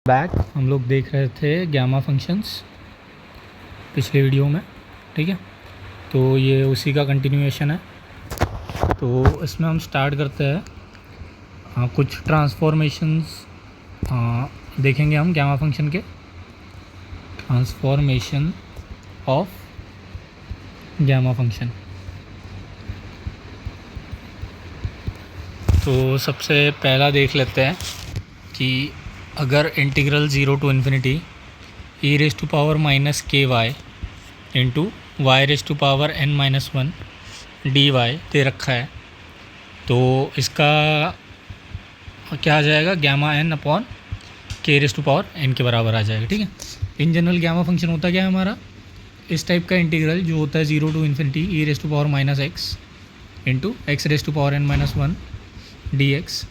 Back हम लोग देख रहे थे गैमा फंक्शंस पिछले वीडियो में, ठीक है। तो ये उसी का कंटिन्यूएशन है। तो इसमें हम स्टार्ट करते हैं कुछ ट्रांसफॉर्मेशंस देखेंगे हम गैमा फंक्शन के। Transformation of gamma function. तो सबसे पहला देख लेते हैं कि अगर integral 0 to infinity E raise to power minus के y into y raise to power n minus 1 d y दे रखा है, तो इसका क्या आ जाएगा, गैमा n अपॉन के रेस टू पावर n के बराबर आ जाएगा, ठीक है। इन जनरल गैमा फंक्शन होता क्या है हमारा, इस टाइप का इंटीग्रल जो होता है 0 to infinity E raise to power minus x into x raise to power n minus 1 D X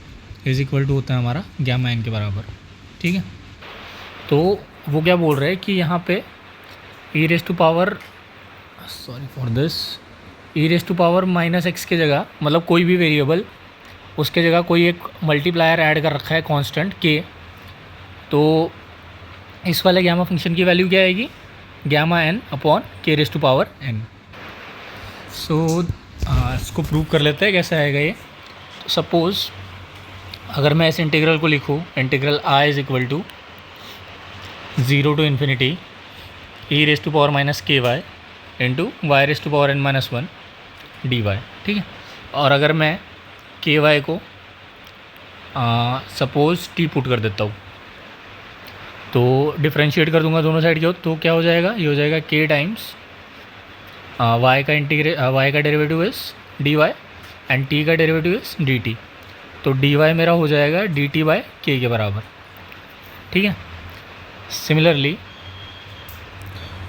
is equal to होता है हमारा गैमा n के बराबर, ठीक है। तो वो क्या बोल रहे हैं कि यहाँ पे e raise to power e raise to power minus x के जगह, मतलब कोई भी वेरिएबल उसके जगह कोई एक मल्टीप्लायर ऐड कर रखा है कांस्टेंट के। तो इस वाले गैमा फंक्शन की वैल्यू क्या आएगी, गैमा n अपॉन के रेस टू पावर n। सो इसको प्रूव कर लेते हैं कैसे आएगा ये। तो सपोज़ अगर मैं इस इंटीग्रल को लिखूँ, integral I is equal to 0 to infinity E raise to power minus के y into y raise to power n minus 1 d y, ठीक है। और अगर मैं के वाई को सपोज़ टी पुट कर देता हूँ, तो डिफ्रेंशिएट कर दूंगा दोनों साइड के, तो क्या हो जाएगा, ये हो जाएगा के टाइम्स वाई का derivative is D Y and T का डेरिवेटिव इज़ डी टी। तो डी वाई मेरा हो जाएगा डी टी बाई के बराबर, ठीक है। सिमिलरली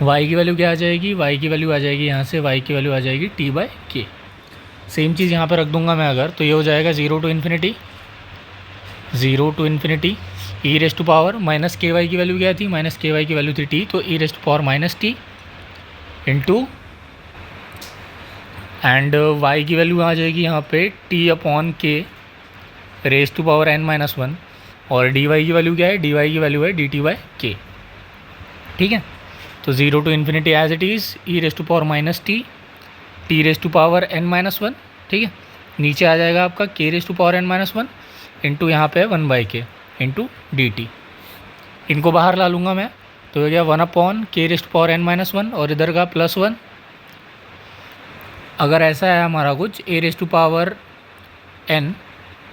y की वैल्यू क्या आ जाएगी, y की वैल्यू आ जाएगी यहाँ से, y की वैल्यू आ जाएगी t बाई के। सेम चीज़ यहाँ पर रख दूंगा मैं अगर, तो ये हो जाएगा 0 to infinity E raise to power minus के वाई की वैल्यू क्या थी, माइनस के वाई की वैल्यू थी t, तो e raise to power minus t into and y की वैल्यू आ जाएगी यहाँ पे t अपॉन के raise to power n minus 1, और dy की वैल्यू क्या है, dy की वैल्यू है dt बाई के, ठीक है। तो 0 to infinity as it is E raise to power minus T raise to power n minus 1, ठीक है। नीचे आ जाएगा आपका K raise to power n minus 1 into यहाँ पे 1 बाई के इंटू डी टी। इनको बाहर ला लूँगा मैं, तो हो गया 1 अपॉन के raise to power n minus 1 और इधर का प्लस 1। अगर ऐसा है हमारा कुछ a raise to power n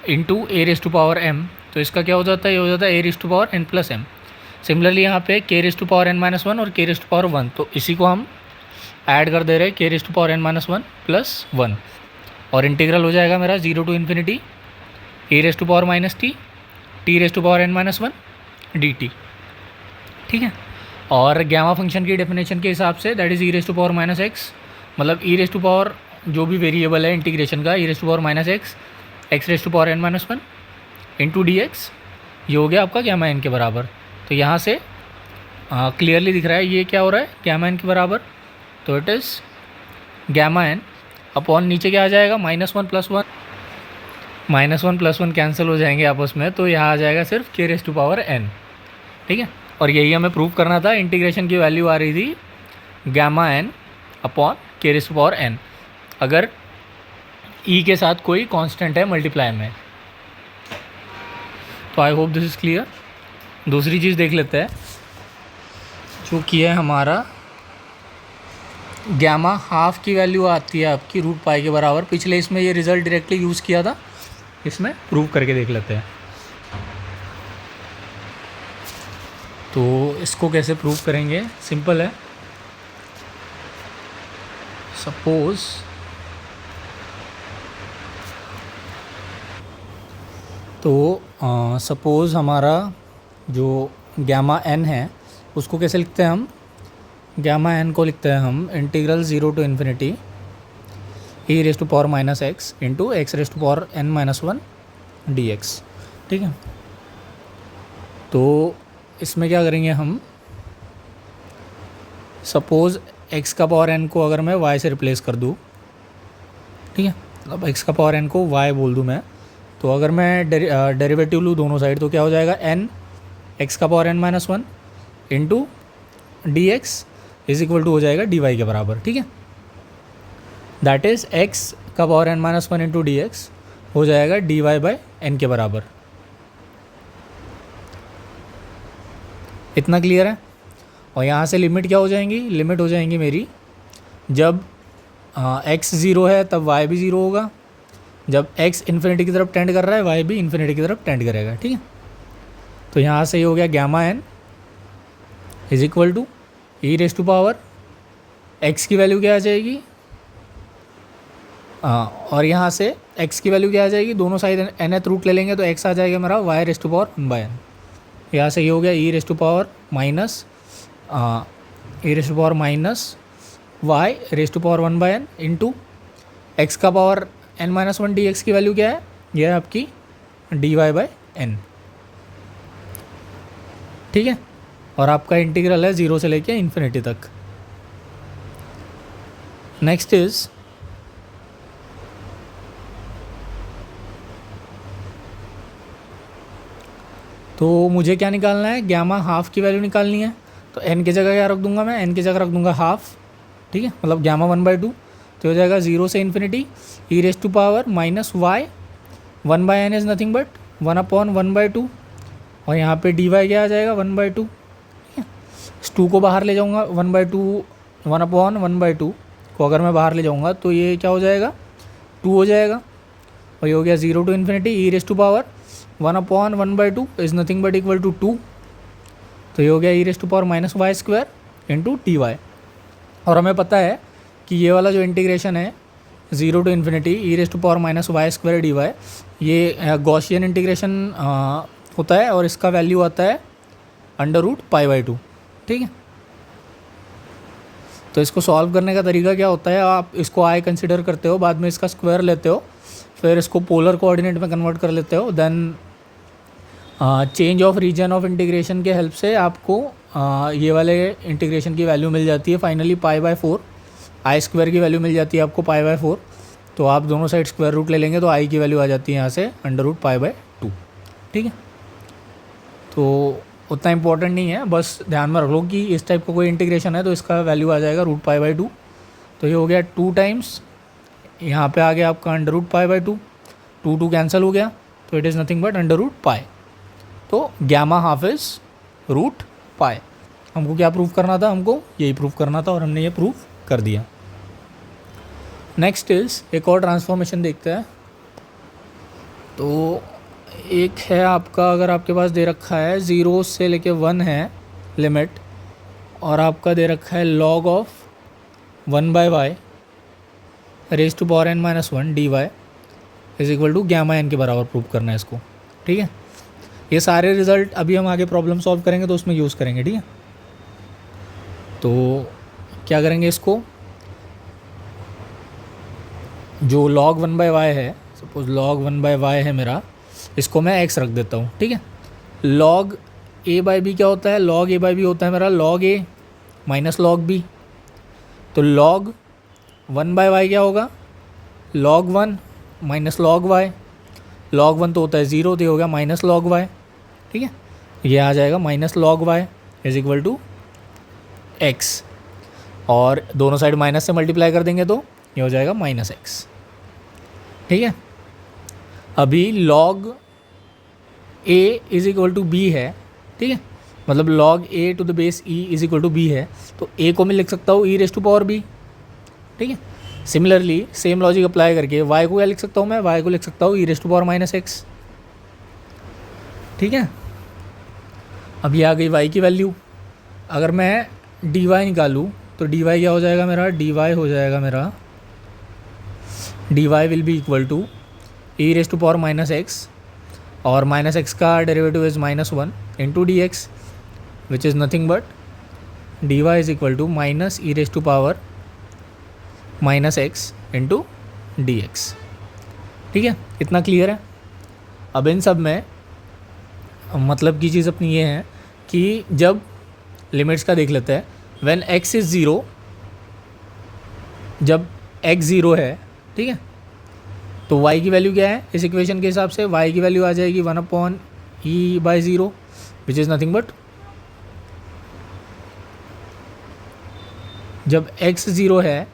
into a raise to power m, तो इसका क्या हो जाता है, ये हो जाता है a raise to power n plus m। Similarly यहाँ पे k raise to power n minus 1 और के रेस टू पावर 1, तो इसी को हम ऐड कर दे रहे हैं K raise to power n minus 1 plus 1, और इंटीग्रल हो जाएगा मेरा 0 to infinity A raise to power minus T raise to power n minus 1 D T, ठीक है। और गैमा फंक्शन की डेफिनेशन के हिसाब से that is E raise to power minus X, मतलब ई रेस टू पावर जो भी वेरिएबल है इंटीग्रेशन का, e raise to power minus x raise to power n minus 1 into D x, ये हो गया आपका गैमा n के बराबर। तो यहाँ से क्लियरली दिख रहा है ये क्या हो रहा है, गैमा n के बराबर। तो it is gamma n upon नीचे क्या आ जाएगा, minus one plus one cancel हो जाएंगे आपस में, तो यहाँ आ जाएगा सिर्फ के रेस टू पावर n, ठीक है। और यही हमें प्रूव करना था, इंटीग्रेशन की वैल्यू आ रही थी गैमा n अपॉन के रेस टू पावर n अगर e के साथ कोई कांस्टेंट है मल्टीप्लाई में। तो आई होप दिस इज़ क्लियर। दूसरी चीज़ देख लेते हैं जो कि है हमारा गैमा हाफ की वैल्यू आती है आपकी रूट पाई के बराबर। पिछले इसमें ये रिज़ल्ट डायरेक्टली यूज़ किया था, इसमें प्रूव करके देख लेते हैं। तो इसको कैसे प्रूव करेंगे, सिंपल है। सपोज़ हमारा जो गैमा n है उसको कैसे लिखते हैं हम, गैमा n को लिखते हैं हम integral 0 to infinity E raise to power minus x into x raise to power n minus 1 D x, ठीक है। तो इसमें क्या करेंगे हम, सपोज़ x का पावर n को अगर मैं y से रिप्लेस कर दूँ, ठीक है, मतलब x का पावर n को y बोल दूँ मैं, तो अगर मैं डेरिवेटिव लूँ दोनों साइड, तो क्या हो जाएगा n एक्स का power N minus one into D X is equal to हो जाएगा डी वाई के बराबर, ठीक है। दैट इज़ एक्स का power N minus one into D X हो जाएगा डी वाई बाई एन के बराबर। इतना क्लियर है। और यहाँ से लिमिट क्या हो जाएंगी, लिमिट हो जाएंगी मेरी, जब एक्स ज़ीरो है तब वाई भी ज़ीरो होगा, जब एक्स इन्फिनिटी की तरफ टेंड कर रहा है वाई भी इन्फिनिटी की तरफ टेंड करेगा, ठीक है। तो यहाँ से ये हो गया gamma N is equal to E raise to power X की वैल्यू क्या आ जाएगी, और यहाँ से x की वैल्यू क्या आ जाएगी, दोनों साइड nth रूट ले लेंगे तो x आ जाएगा मेरा y raise to power one by n. यहाँ से ये हो गया e raise to power minus y raise to power one by n into x का power n minus one d x की वैल्यू क्या है, यह है आपकी डी वाई बाई एन, ठीक है। और आपका इंटीग्रल है 0 से लेके इन्फिनिटी तक। नेक्स्ट इज़ तो मुझे क्या निकालना है, गैमा हाफ की वैल्यू निकालनी है। तो n की जगह क्या रख दूंगा मैं, n की जगह रख दूंगा हाफ, ठीक है, मतलब गैमा वन बाई टू। तो हो जाएगा 0 से infinity E raise to power minus Y one by N is nothing but one upon one by two, और यहाँ पे डी वाई क्या आ जाएगा वन बाई टू, ठीक है। इस टू को बाहर ले जाऊँगा, one by to one upon one by to को अगर मैं बाहर ले जाऊँगा तो ये क्या हो जाएगा, टू हो जाएगा। और ये हो गया 0 to infinity E raise to power one upon one by two is nothing but equal to two. तो ये हो गया e raise to power minus Y square into t y. और हमें पता है कि ये वाला जो इंटीग्रेशन है 0 to infinity E raise to power minus Y square D Y, ये गॉसियन इंटीग्रेशन होता है और इसका वैल्यू आता है under root pi by two, ठीक है। तो इसको सॉल्व करने का तरीका क्या होता है, आप इसको आई कंसिडर करते हो, बाद में इसका स्क्वायर लेते हो, फिर इसको पोलर कोऑर्डिनेट में कन्वर्ट कर लेते हो, then change of region of integration के हेल्प से आपको ये वाले इंटीग्रेशन की वैल्यू मिल जाती है finally pi by four, I square की वैल्यू मिल जाती है आपको पाई बाय फोर। तो आप दोनों साइड स्क्वायर रूट ले लेंगे तो आई की वैल्यू आ जाती है यहाँ से under root pi by two, ठीक है। तो उतना इंपॉर्टेंट नहीं है, बस ध्यान में रख लो कि इस टाइप का कोई इंटीग्रेशन है तो इसका वैल्यू आ जाएगा रूट पाई बाय टू। तो ये हो गया 2 टाइम्स, यहाँ पे आ गया आपका under root pi by two, 2 cancel हो गया, तो it is nothing but under root pi. तो gamma half is root pi. हमको क्या प्रूव करना था, हमको यही प्रूव करना था और हमने ये प्रूव कर दिया। नेक्स्ट इज़ एक और ट्रांसफॉर्मेशन देखते हैं। तो एक है आपका, अगर आपके पास दे रखा है 0 से लेके 1 है लिमिट, और आपका दे रखा है log of 1 by Y raise to power n minus one D Y is equal to gamma N के बराबर प्रूव करना है इसको, ठीक है। ये सारे रिजल्ट अभी हम आगे प्रॉब्लम सॉल्व करेंगे तो उसमें यूज़ करेंगे, ठीक है। तो क्या करेंगे, इसको जो log 1 बाय वाई है, सपोज log 1 बाय वाई है मेरा, इसको मैं x रख देता हूँ, ठीक है। log a बाई बी क्या होता है, log a बाई बी होता है मेरा log a minus log b। तो log 1 बाय वाई क्या होगा, log 1 minus log y। log 1 तो होता है 0, तो ये हो गया माइनस log y, ठीक है। ये आ जाएगा minus log y is equal to x, और दोनों साइड माइनस से मल्टीप्लाई कर देंगे तो ये हो जाएगा माइनस x, ठीक है। अभी log a is equal to b है, ठीक है, मतलब log a to the base e is equal to b है, तो a को मैं लिख सकता हूँ e raise to power b, ठीक है। सिमिलरली सेम लॉजिक अप्लाई करके y को क्या लिख सकता हूँ मैं, y को लिख सकता हूँ e raise to power minus x, ठीक है। अब ये आ गई y की वैल्यू। अगर मैं dy निकालूँ तो dy क्या हो जाएगा मेरा, dy हो जाएगा मेरा, dy will be equal to e raise to power minus x, और माइनस x का derivative is minus one into D X which is nothing but dy is equal to minus E raise to power minus x into D x, ठीक है। इतना clear है। अब इन सब में मतलब की चीज़ अपनी ये है कि जब लिमिट्स का देख लेते हैं, व्हेन x इज़ ज़ीरो, जब x ज़ीरो है, ठीक है, तो y की वैल्यू क्या है इस इक्वेशन के हिसाब से, y की वैल्यू आ जाएगी 1 upon E by zero which is nothing but जब x 0 है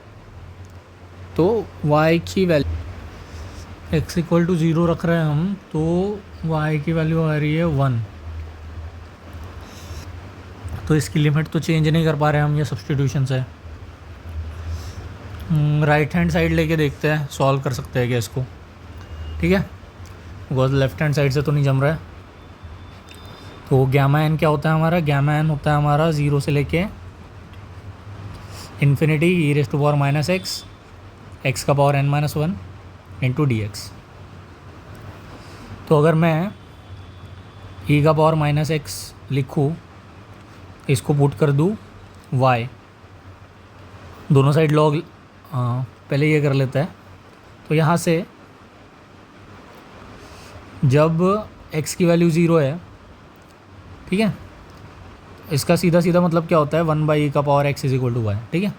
तो y की वैल्यू x इक्वल टू 0 रख रहे हैं हम, तो y की वैल्यू आ रही है 1। तो इसकी लिमिट तो चेंज नहीं कर पा रहे हम, ये सब्सटीट्यूशन से। राइट हैंड साइड लेके देखते हैं सॉल्व कर सकते हैं क्या इसको, ठीक है, बिकॉज लेफ्ट हैंड साइड से तो नहीं जम रहा है। तो गैमा एन क्या होता है हमारा, गैमा एन होता है हमारा 0 से लेके infinity E raise to power minus x का power n minus 1 into D x. तो अगर मैं ई का पावर माइनस एक्स लिखूँ, इसको पुट कर दूँ y, दोनों साइड लॉग, पहले ये कर लेता है। तो यहाँ से जब x की वैल्यू 0 है, ठीक है, इसका सीधा सीधा मतलब क्या होता है 1/e का power x is equal to Y, ठीक है।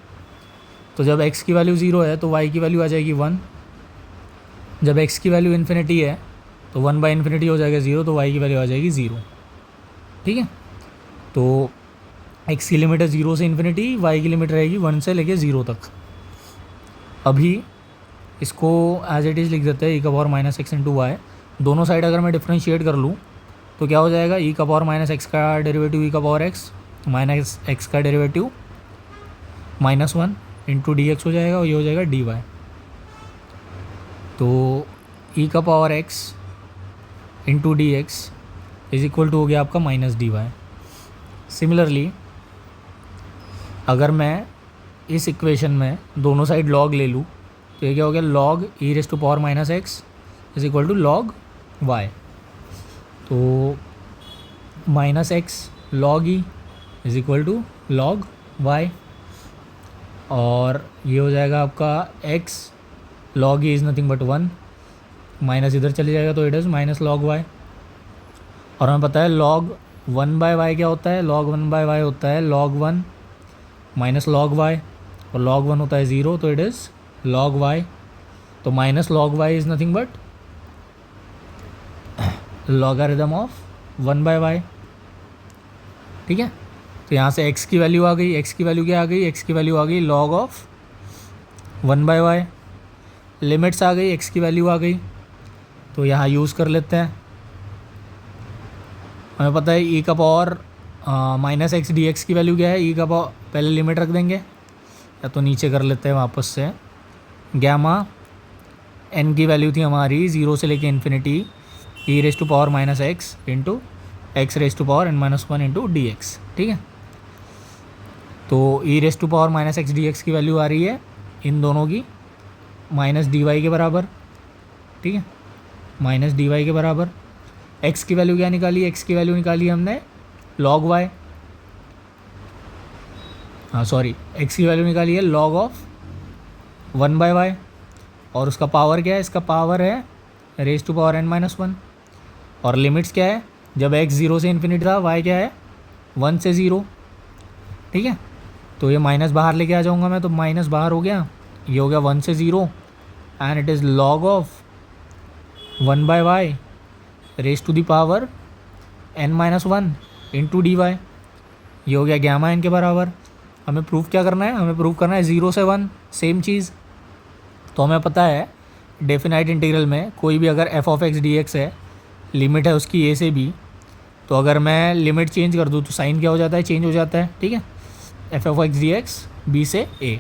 तो जब x की वैल्यू 0 है तो y की वैल्यू आ जाएगी 1। जब x की वैल्यू इन्फिनिटी है तो 1/∞ हो जाएगा 0, तो y की वैल्यू आ जाएगी 0, ठीक है। तो x की लिमिट है 0 से इन्फिनिटी, y की लिमिट रहेगी 1 से लेके 0 तक। अभी इसको एज इट इज़ लिख देते हैं e का power minus x into Y. दोनों साइड अगर मैं डिफ्रेंशिएट कर लूँ तो क्या हो जाएगा, e का पावर माइनस एक्स का डेरिवेटिव e का पावर एक्स माइनस एक्स का डेरिवेटिव -1 इंटू डी एक्स हो जाएगा, और ये हो जाएगा dy। तो e का power x into D X is equal to हो गया आपका माइनस dy। सिमिलरली अगर मैं इस इक्वेशन में दोनों साइड लॉग ले लूँ तो ये क्या हो गया, log e raise to power minus x is equal to log Y. तो minus x log e is equal to log Y, और ये हो जाएगा आपका x log e is nothing but 1, minus इधर चले जाएगा तो it is minus log Y. और हमें पता है लॉग 1/y क्या होता है, लॉग 1/y होता है लॉग 1 माइनस लॉग वाई, और लॉग 1 होता है 0, तो इट इज़ लॉग वाई। तो minus log Y is nothing but logarithm of 1/y, ठीक है। तो यहाँ से x की वैल्यू आ गई, x की वैल्यू क्या आ गई, x की वैल्यू आ गई लॉग ऑफ 1/y। लिमिट्स आ गई, x की वैल्यू आ गई, तो यहाँ यूज़ कर लेते हैं। हमें पता है e का power minus x d x की वैल्यू क्या है, e का पावर, पहले लिमिट रख देंगे या तो नीचे कर लेते हैं वापस से। गैमा n की वैल्यू थी हमारी 0 से लेके infinity E raise to power minus x into x raise to power n-1 into D x, ठीक है। तो e raise to power minus x d x की वैल्यू आ रही है इन दोनों की माइनस डी वाई के बराबर, ठीक है, माइनस डी वाई के बराबर। x की वैल्यू क्या निकाली, x की वैल्यू निकाली हमने log y, हाँ सॉरी, x की वैल्यू निकाली है log ऑफ 1/y, और उसका पावर क्या है, इसका पावर है रेस टू पावर n-1, और लिमिट्स क्या है, जब x 0 से इन्फिनिटी था y क्या है 1 से 0, ठीक है। तो ये माइनस बाहर लेके आ जाऊँगा मैं, तो माइनस बाहर हो गया, ये हो गया 1 से 0, and it is log of 1/y raise to the power n-1 into D Y. ये हो गया गैमा एन के बराबर। हमें प्रूफ क्या करना है, हमें प्रूफ करना है 0 से 1 सेम चीज़। तो हमें पता है डेफिनाइट इंटीग्रल में कोई भी अगर f of x D x है, लिमिट है उसकी a से b, तो अगर मैं लिमिट चेंज कर दूँ तो साइन क्या हो जाता है, चेंज हो जाता है, ठीक है। f of x D X b से a,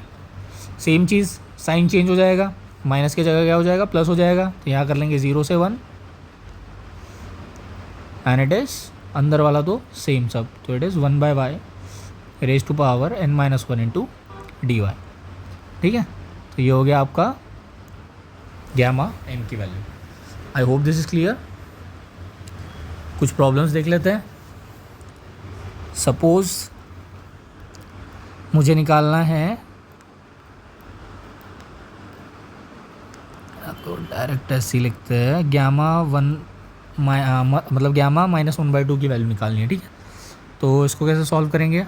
सेम चीज़, साइन चेंज हो जाएगा, माइनस की जगह क्या हो जाएगा, प्लस हो जाएगा। तो यहाँ कर लेंगे 0 से 1 एंड इट इज़ अंदर वाला तो सेम सब, तो it is 1/y raise to power n-1 into D y, ठीक है। तो ये हो गया आपका गैमा एन की value. I hope this is clear. कुछ प्रॉब्लम्स देख लेते हैं। सपोज मुझे निकालना है, तो डायरेक्ट ऐसे लिखते हैं, गैमा 1 मतलब गैमा -1/2 की वैल्यू निकालनी है, ठीक है। तो इसको कैसे सॉल्व करेंगे,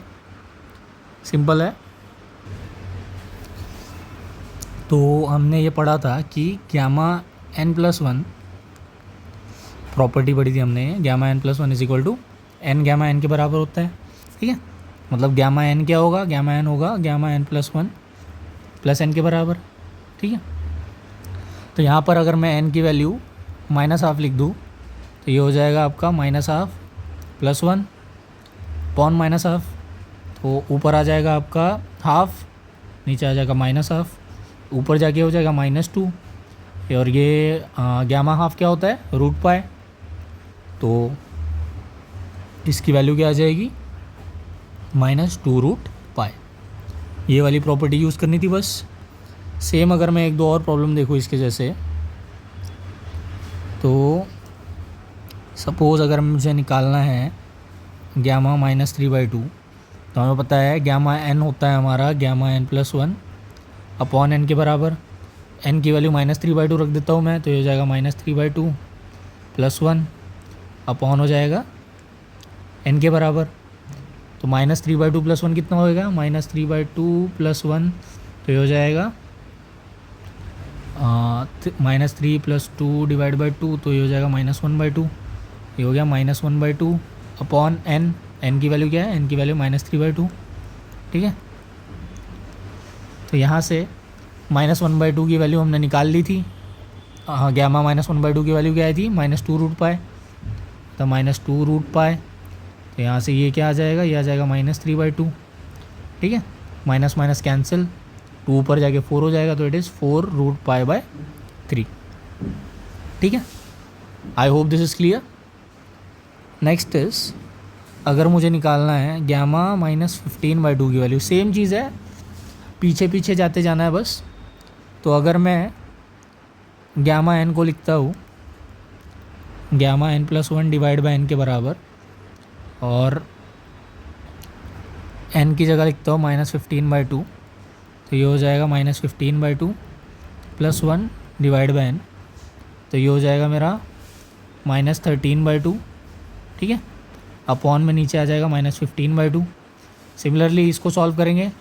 सिंपल है। तो हमने ये पढ़ा था कि गैमा n+1 प्रॉपर्टी पढ़ी थी हमने, gamma n+1 is equal to n gamma N के बराबर होता है, ठीक है। मतलब गैमा एन क्या होगा, गैमा एन होगा gamma n plus one plus n के बराबर, ठीक है। तो यहाँ पर अगर मैं एन की वैल्यू माइनस हाफ लिख दूँ तो ये हो जाएगा आपका minus half plus one pawn minus half, तो ऊपर आ जाएगा आपका हाफ, नीचे आ जाएगा माइनस हाफ, ऊपर जाके हो जाएगा -2। और ये गैमा हाफ क्या होता है, रूट पाए, तो इसकी वैल्यू क्या आ जाएगी -2√π। ये वाली प्रॉपर्टी यूज़ करनी थी बस। सेम अगर मैं एक दो और प्रॉब्लम देखूँ इसके जैसे, तो सपोज़ अगर मुझे निकालना है गैमा -3/2, तो हमें पता है गैमा एन होता है हमारा gamma n plus one upon n के बराबर। एन की वैल्यू -3/2 रख देता हूँ मैं, तो ये हो जाएगा -3/2 प्लस वन अपॉन हो जाएगा एन के बराबर। तो -3/2 प्लस वन कितना होएगा, -3/2 प्लस वन, तो ये हो जाएगा -3 + 2 / 2, तो ये हो जाएगा -1/2। ये हो गया -1/2 अपॉन एन। एन की वैल्यू क्या है, एन की वैल्यू -3/2, ठीक है। तो यहाँ से -1/2 की वैल्यू हमने निकाल ली थी। हाँ, गैमा -1/2 की वैल्यू क्या आई थी, -2√π, तो -2√π। तो यहाँ से ये क्या आ जाएगा, ये आ जाएगा -3/2, ठीक है। माइनस माइनस कैंसिल, 2 ऊपर जाके 4 हो जाएगा, तो इट इज़ 4√π/3, ठीक है। आई hope this is clear. Next is, अगर मुझे निकालना है गैमा -15/2 की वैल्यू, सेम चीज़ है, पीछे पीछे जाते जाना है बस। तो अगर मैं गैमा एन को लिखता हूँ गैमा n + 1 / n के बराबर, और n की जगह लिखता हूँ -15/2, तो ये हो जाएगा -15/2 प्लस 1 / n, तो ये हो जाएगा मेरा -13/2, ठीक है। अपॉन में नीचे आ जाएगा -15/2। सिमिलरली इसको सॉल्व करेंगे,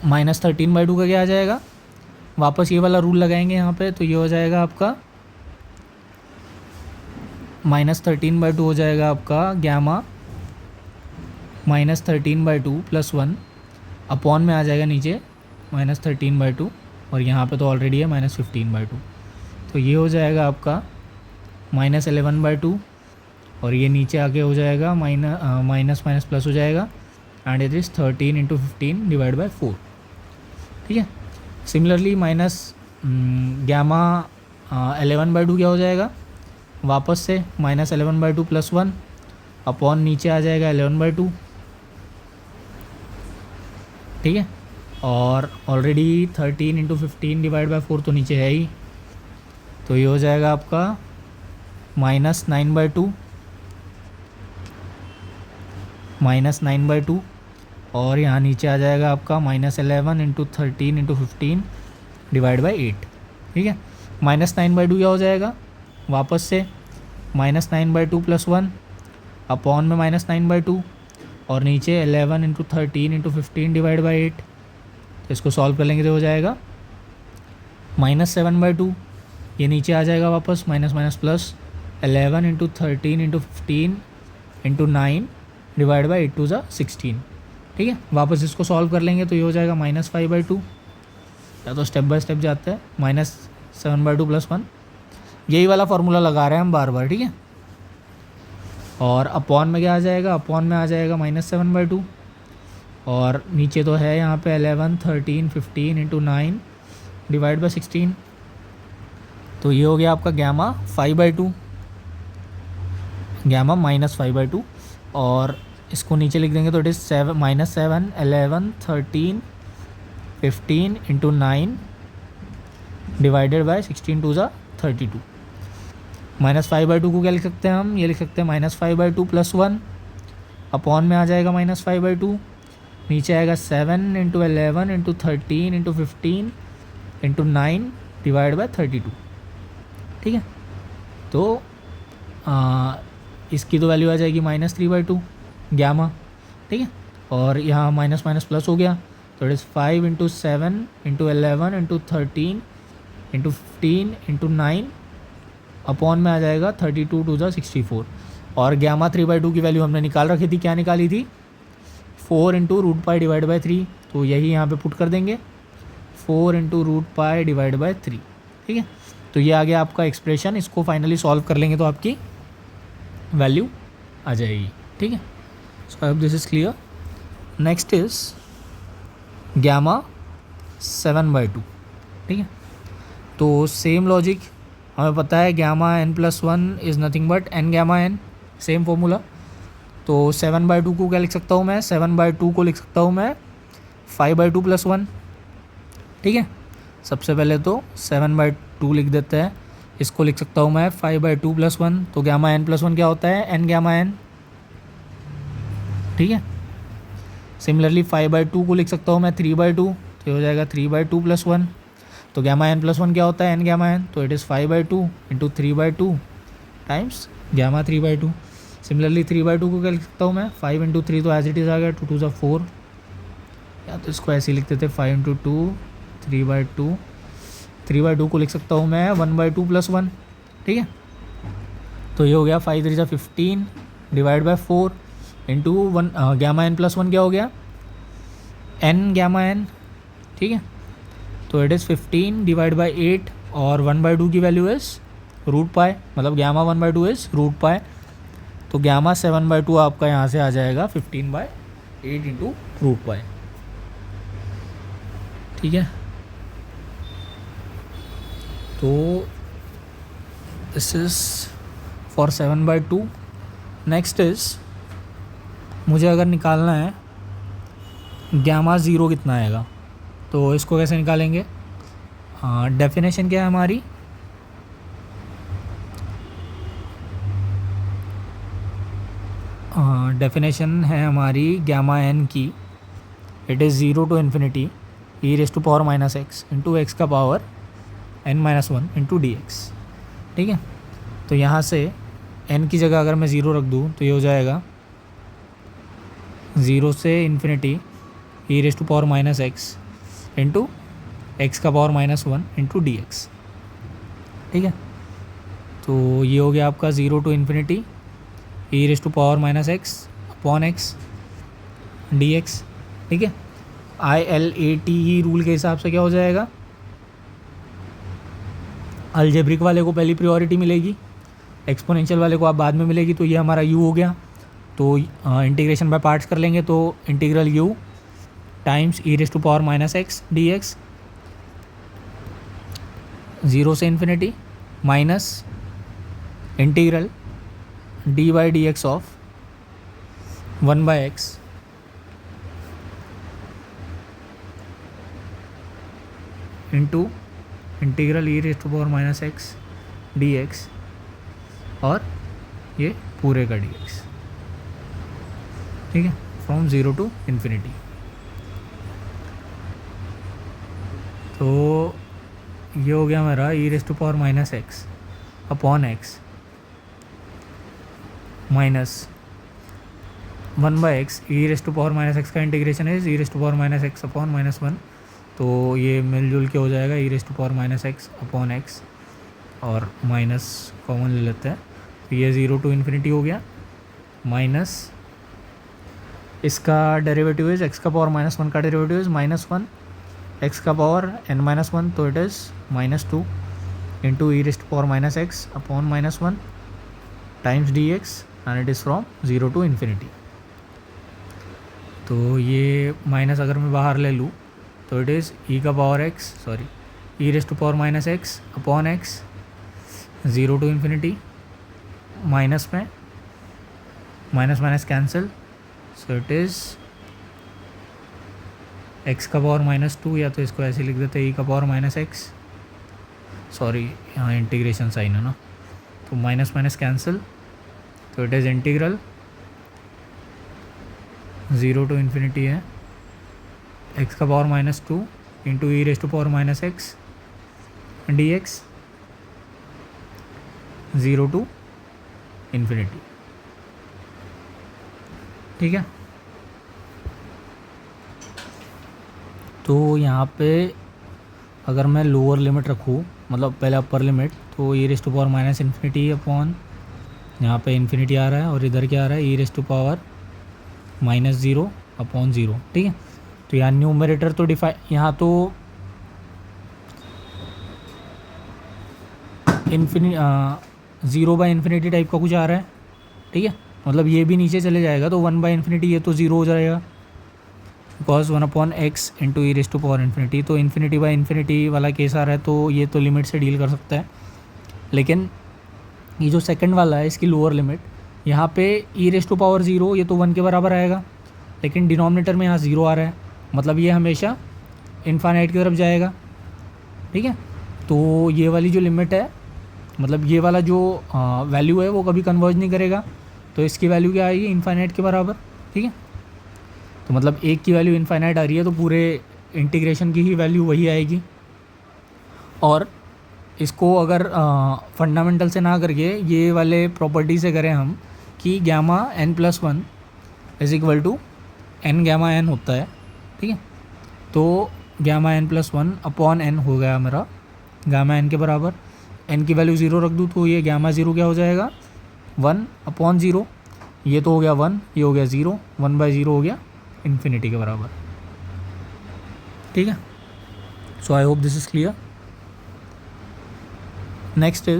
-13/2 का क्या आ जाएगा, वापस ये वाला रूल लगाएंगे यहाँ पे, तो ये हो जाएगा आपका -13/2 हो जाएगा आपका गैमा -13/2 प्लस 1 अपॉन में आ जाएगा नीचे -13/2, और यहाँ पे तो ऑलरेडी है -15/2, तो ये हो जाएगा आपका -11/2, और ये नीचे आके हो जाएगा माइनस माइनस प्लस हो जाएगा, एंड इट इज़ 13 × 15 / 4, ठीक है। सिमिलरली गैमा 11/2 क्या हो जाएगा, वापस से -11/2 प्लस 1 अपॉन नीचे आ जाएगा 11/2, ठीक है। और ऑलरेडी 13 × 15 / 4 तो नीचे है ही, तो ये हो जाएगा आपका -9/2 और यहाँ नीचे आ जाएगा आपका -11 × 13 × 15 / 8, ठीक है। -9/2 क्या हो जाएगा, वापस से -9/2 प्लस 1 अपॉन में -9/2, और नीचे 11 × 13 × 15 / 8, तो इसको सॉल्व कर लेंगे तो हो जाएगा -7/2। ये नीचे आ जाएगा वापस माइनस माइनस प्लस 11 × 13 × 15 × 9 / 8 × 16, ठीक है। वापस इसको सॉल्व कर लेंगे तो ये हो जाएगा -5/2, या तो स्टेप बाय स्टेप जाता है, -7/2 प्लस 1, यही वाला फार्मूला लगा रहे हैं हम बार बार, ठीक है। और अपॉन में क्या आ जाएगा, अपॉन में आ जाएगा -7/2, और नीचे तो है यहाँ पे 11 13 15 × 9 / 16, तो ये हो गया आपका गैमा 5/2, गैमा -5/2, और इसको नीचे लिख देंगे तो इट इज़ -7 11 13 15 × 9 / 16 × 32। -5/2 को क्या लिख सकते हैं हम, ये लिख सकते हैं -5/2 प्लस 1 अपॉन में आ जाएगा -5/2, नीचे आएगा 7 × 11 × 13 × 15 × 9 / 32, ठीक है। तो इसकी तो वैल्यू आ जाएगी -3/2 गैमा, ठीक है। और यहाँ माइनस माइनस प्लस हो गया, तो it is 5 × 7 × 11 × 13 into 15 into 9 upon में आ जाएगा 32 टू ज़ा 64। और गामा 3/2 की वैल्यू हमने निकाल रखी थी, क्या निकाली थी, 4 into root pi divide by 3। तो यही यहाँ पे पुट कर देंगे 4 into root pi divide by 3। ठीक है, तो ये आ गया आपका एक्सप्रेशन। इसको फाइनली सॉल्व कर लेंगे तो आपकी वैल्यू आ जाएगी। ठीक है, so I hope this is clear. Next is gamma 7/2। ठीक है, तो सेम लॉजिक, हमें पता है gamma n plus 1 is nothing but n gamma n, same formula. तो 7/2 को क्या लिख सकता हूँ मैं, 7/2 को लिख सकता हूँ मैं 5/2 प्लस 1। ठीक है, सबसे पहले तो 7/2 लिख देते हैं, इसको लिख सकता हूँ मैं 5/2 प्लस 1। तो गामा n प्लस 1 क्या होता है, n गामा n। ठीक है, सिमिलरली 5/2 को लिख सकता हूँ मैं 3/2, तो ये हो जाएगा 3/2 प्लस 1। तो गामा n प्लस 1 क्या होता है, n गामा n, तो it is 5/2 into 3/2 times gamma 3/2। Similarly 3/2 को क्या लिख सकता हूँ मैं, 5 इंटू 3 तो एज इट इज़ आ गया 2 टू ज़ा 4, या तो इसको ऐसे ही लिख देते 5 इंटू 2 3/2। 3/2 को लिख सकता हूँ मैं 1/2 प्लस 1। ठीक है, तो ये हो गया 5 3 ज़ा 15 divide by 4 into 1 gamma n plus 1 क्या हो गया, n गामा n। ठीक है, तो इट इज़ 15 डिवाइड बाई 8 और 1/2 की वैल्यू इज़ रूट पाई, मतलब गामा 1/2 इज़ रूट पाई। तो गामा 7/2 आपका यहाँ से आ जाएगा 15/8 इंटू रूट पाई। ठीक है, तो this is for 7/2। Next is, मुझे अगर निकालना है गामा 0 कितना आएगा, तो इसको कैसे निकालेंगे। डेफिनेशन क्या है हमारी, डेफिनेशन है हमारी गामा n की, it is 0 to infinity e raise to power minus x into x का power n-1 into D x. ठीक है, तो यहाँ से n की जगह अगर मैं 0 रख दूँ तो ये हो जाएगा 0 से infinity e raise to power minus x into x का पावर -1 इंटू डी एक्स। ठीक है, तो ये हो गया आपका 0 to infinity e raise to power minus x upon x d x. ठीक है, ILATE रूल के हिसाब से क्या हो जाएगा, अलजेब्रिक वाले को पहली प्रायोरिटी मिलेगी, एक्सपोनेंशियल वाले को आप बाद में मिलेगी। तो ये हमारा u हो गया, तो इंटीग्रेशन बाय पार्ट्स कर लेंगे, तो integral u times e raise to power minus x d x 0 से infinity minus integral d by d x of 1/x into integral e raise to power minus x d x और ये पूरे का D x. ठीक है, from 0 to infinity. तो ये हो गया मेरा e raise to power minus x upon x minus 1/x e raise to power minus x का इंटीग्रेशन है e raise to power minus x upon -1। तो ये मिलजुल के हो जाएगा e raise to power minus x upon x और minus common ले लेते हैं, तो ये 0 टू इन्फिनिटी हो गया माइनस इसका डेरिवेटिव इज़ एक्स का पावर -1 का डेरिवेटिव इज़ -1 एक्स का पावर n-1, तो it is -2 into e raise to power minus x upon -1 times d x and it is from 0 to infinity. तो ये minus अगर मैं बाहर ले लूँ तो इट इज़ ई का power x sorry e raise to power minus x upon x 0 to infinity minus में minus minus cancel, so it is x का पावर -2, या तो इसको ऐसे लिख देते हैं ई का पावर माइनस एक्स, सॉरी यहाँ इंटीग्रेशन साइन है ना, तो माइनस माइनस कैंसिल, तो it is integral 0 to infinity है एक्स का power -2 into e raise to power minus x d x 0 to infinity. ठीक है, तो यहाँ पे अगर मैं लोअर लिमिट रखूँ मतलब पहले अपर लिमिट, तो e raise to power minus infinity upon, यहाँ पे इन्फिनिटी आ रहा है और इधर क्या आ रहा है, e raise to power minus zero upon zero. ठीक है, तो यहाँ न्यूमरेटर तो यहाँ तो ज़ीरो बाई इन्फिनिटी टाइप का कुछ आ रहा है। ठीक है, मतलब ये भी नीचे चले जाएगा तो वन बाई इन्फिनिटी ये तो ज़ीरो हो जाएगा, because one upon x into e raise to power infinity. तो इन्फिनिटी बाई इन्फिनिटी वाला केस आ रहा है तो ये तो लिमिट से डील कर सकता है। लेकिन ये जो सेकंड वाला है इसकी लोअर लिमिट, यहाँ पे e raise to power zero ये तो वन के बराबर आएगा, लेकिन डिनोमिनेटर में यहाँ ज़ीरो आ रहा है, मतलब ये हमेशा इनफाइनाइट की तरफ जाएगा। ठीक है, तो ये वाली जो लिमिट है, मतलब ये वाला जो वैल्यू है वो कभी कन्वर्ज नहीं करेगा, तो इसकी वैल्यू क्या आएगी, इनफाइनाइट के बराबर। ठीक है, तो मतलब एक की वैल्यू इनफाइनाइट आ रही है तो पूरे इंटीग्रेशन की ही वैल्यू वही आएगी। और इसको अगर फंडामेंटल से ना करके ये वाले प्रॉपर्टी से करें हम कि gamma n plus one is equal to n gamma n होता है। ठीक है, तो gamma n plus one upon n हो गया मेरा गैमा n के बराबर। n की वैल्यू ज़ीरो रख दूँ तो ये गैमा ज़ीरो क्या हो जाएगा, वन अपॉन ज़ीरो, ये तो हो गया वन, ये हो गया ज़ीरो, वन बाई ज़ीरो हो गया इन्फिनिटी के बराबर। ठीक है, so I hope this is clear. Next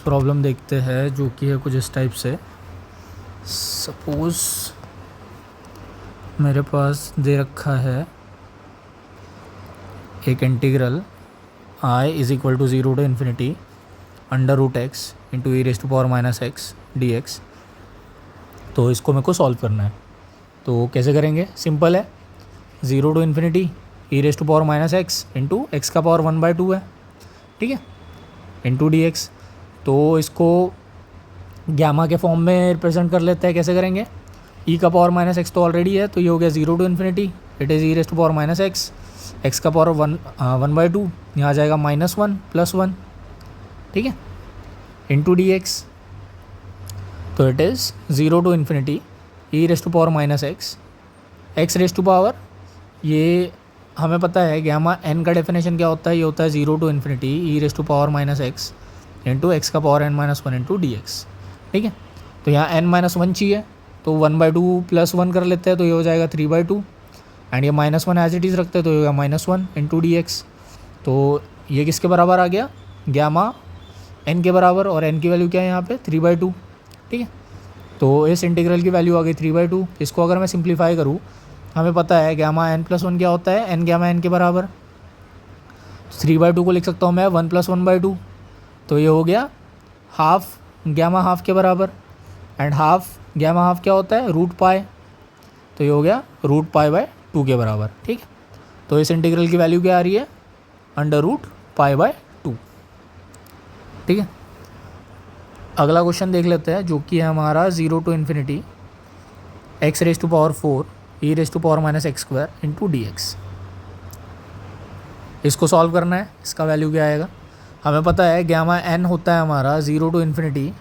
problem देखते हैं जो कि है कुछ इस टाइप से। सपोज़ मेरे पास दे रखा है एक integral I is equal to zero to infinity under root x into e raise to power minus x d x. तो इसको मेरे को सॉल्व करना है, तो कैसे करेंगे, सिंपल है, zero to infinity E raise to power minus x into x का पावर वन बाई टू है। ठीक है, इंटू डी एक्स। तो इसको गैमा के फॉर्म में रिप्रेजेंट कर लेते हैं, कैसे करेंगे, ई का पावर माइनस एक्स तो ऑलरेडी है, तो ये हो गया zero to infinity, it is E raise to power minus x, x का पावर वन बाई टू, यहाँ आ जाएगा माइनस वन प्लस वन। ठीक है, इंटू डी एक्स, तो it is zero to infinity E raise to power minus x, x raise to power, ये हमें पता है गैमा एन का डेफिनेशन क्या होता है, ये होता है zero to infinity E raise to power minus x into x का power N minus one into D x. ठीक है, तो यहाँ एन माइनस वन चाहिए तो one by two plus one कर लेते हैं तो ये हो जाएगा थ्री बाई टू, एंड ये minus one as it is रखते हैं तो ये होगा minus one into D x. तो ये किसके बराबर आ गया, गैमा एन के बराबर, और एन की वैल्यू क्या है यहाँ पे, थ्री बाई टू। ठीक है, तो इस इंटीग्रल की वैल्यू आ गई थ्री बाई टू। इसको अगर मैं सिंप्लीफाई करूँ, हमें पता है गैमा एन प्लस वन क्या होता है, एन गैमा एन के बराबर, थ्री बाई टू को लिख सकता हूँ मैं one plus one by to, तो ये हो गया हाफ गैमा हाफ के बराबर, एंड हाफ गैमा हाफ क्या होता है, रूट पाई, तो ये हो गया रूट पाई बाय टू के बराबर। ठीक है, तो इस इंटीग्रल की वैल्यू क्या आ रही है, under root pi by two. ठीक है, अगला क्वेश्चन देख लेते हैं जो कि है हमारा zero to infinity x raise to power four e raise to power minus x square into D x. इसको सॉल्व करना है, इसका वैल्यू क्या आएगा, हमें पता है गैमा एन होता है हमारा zero to infinity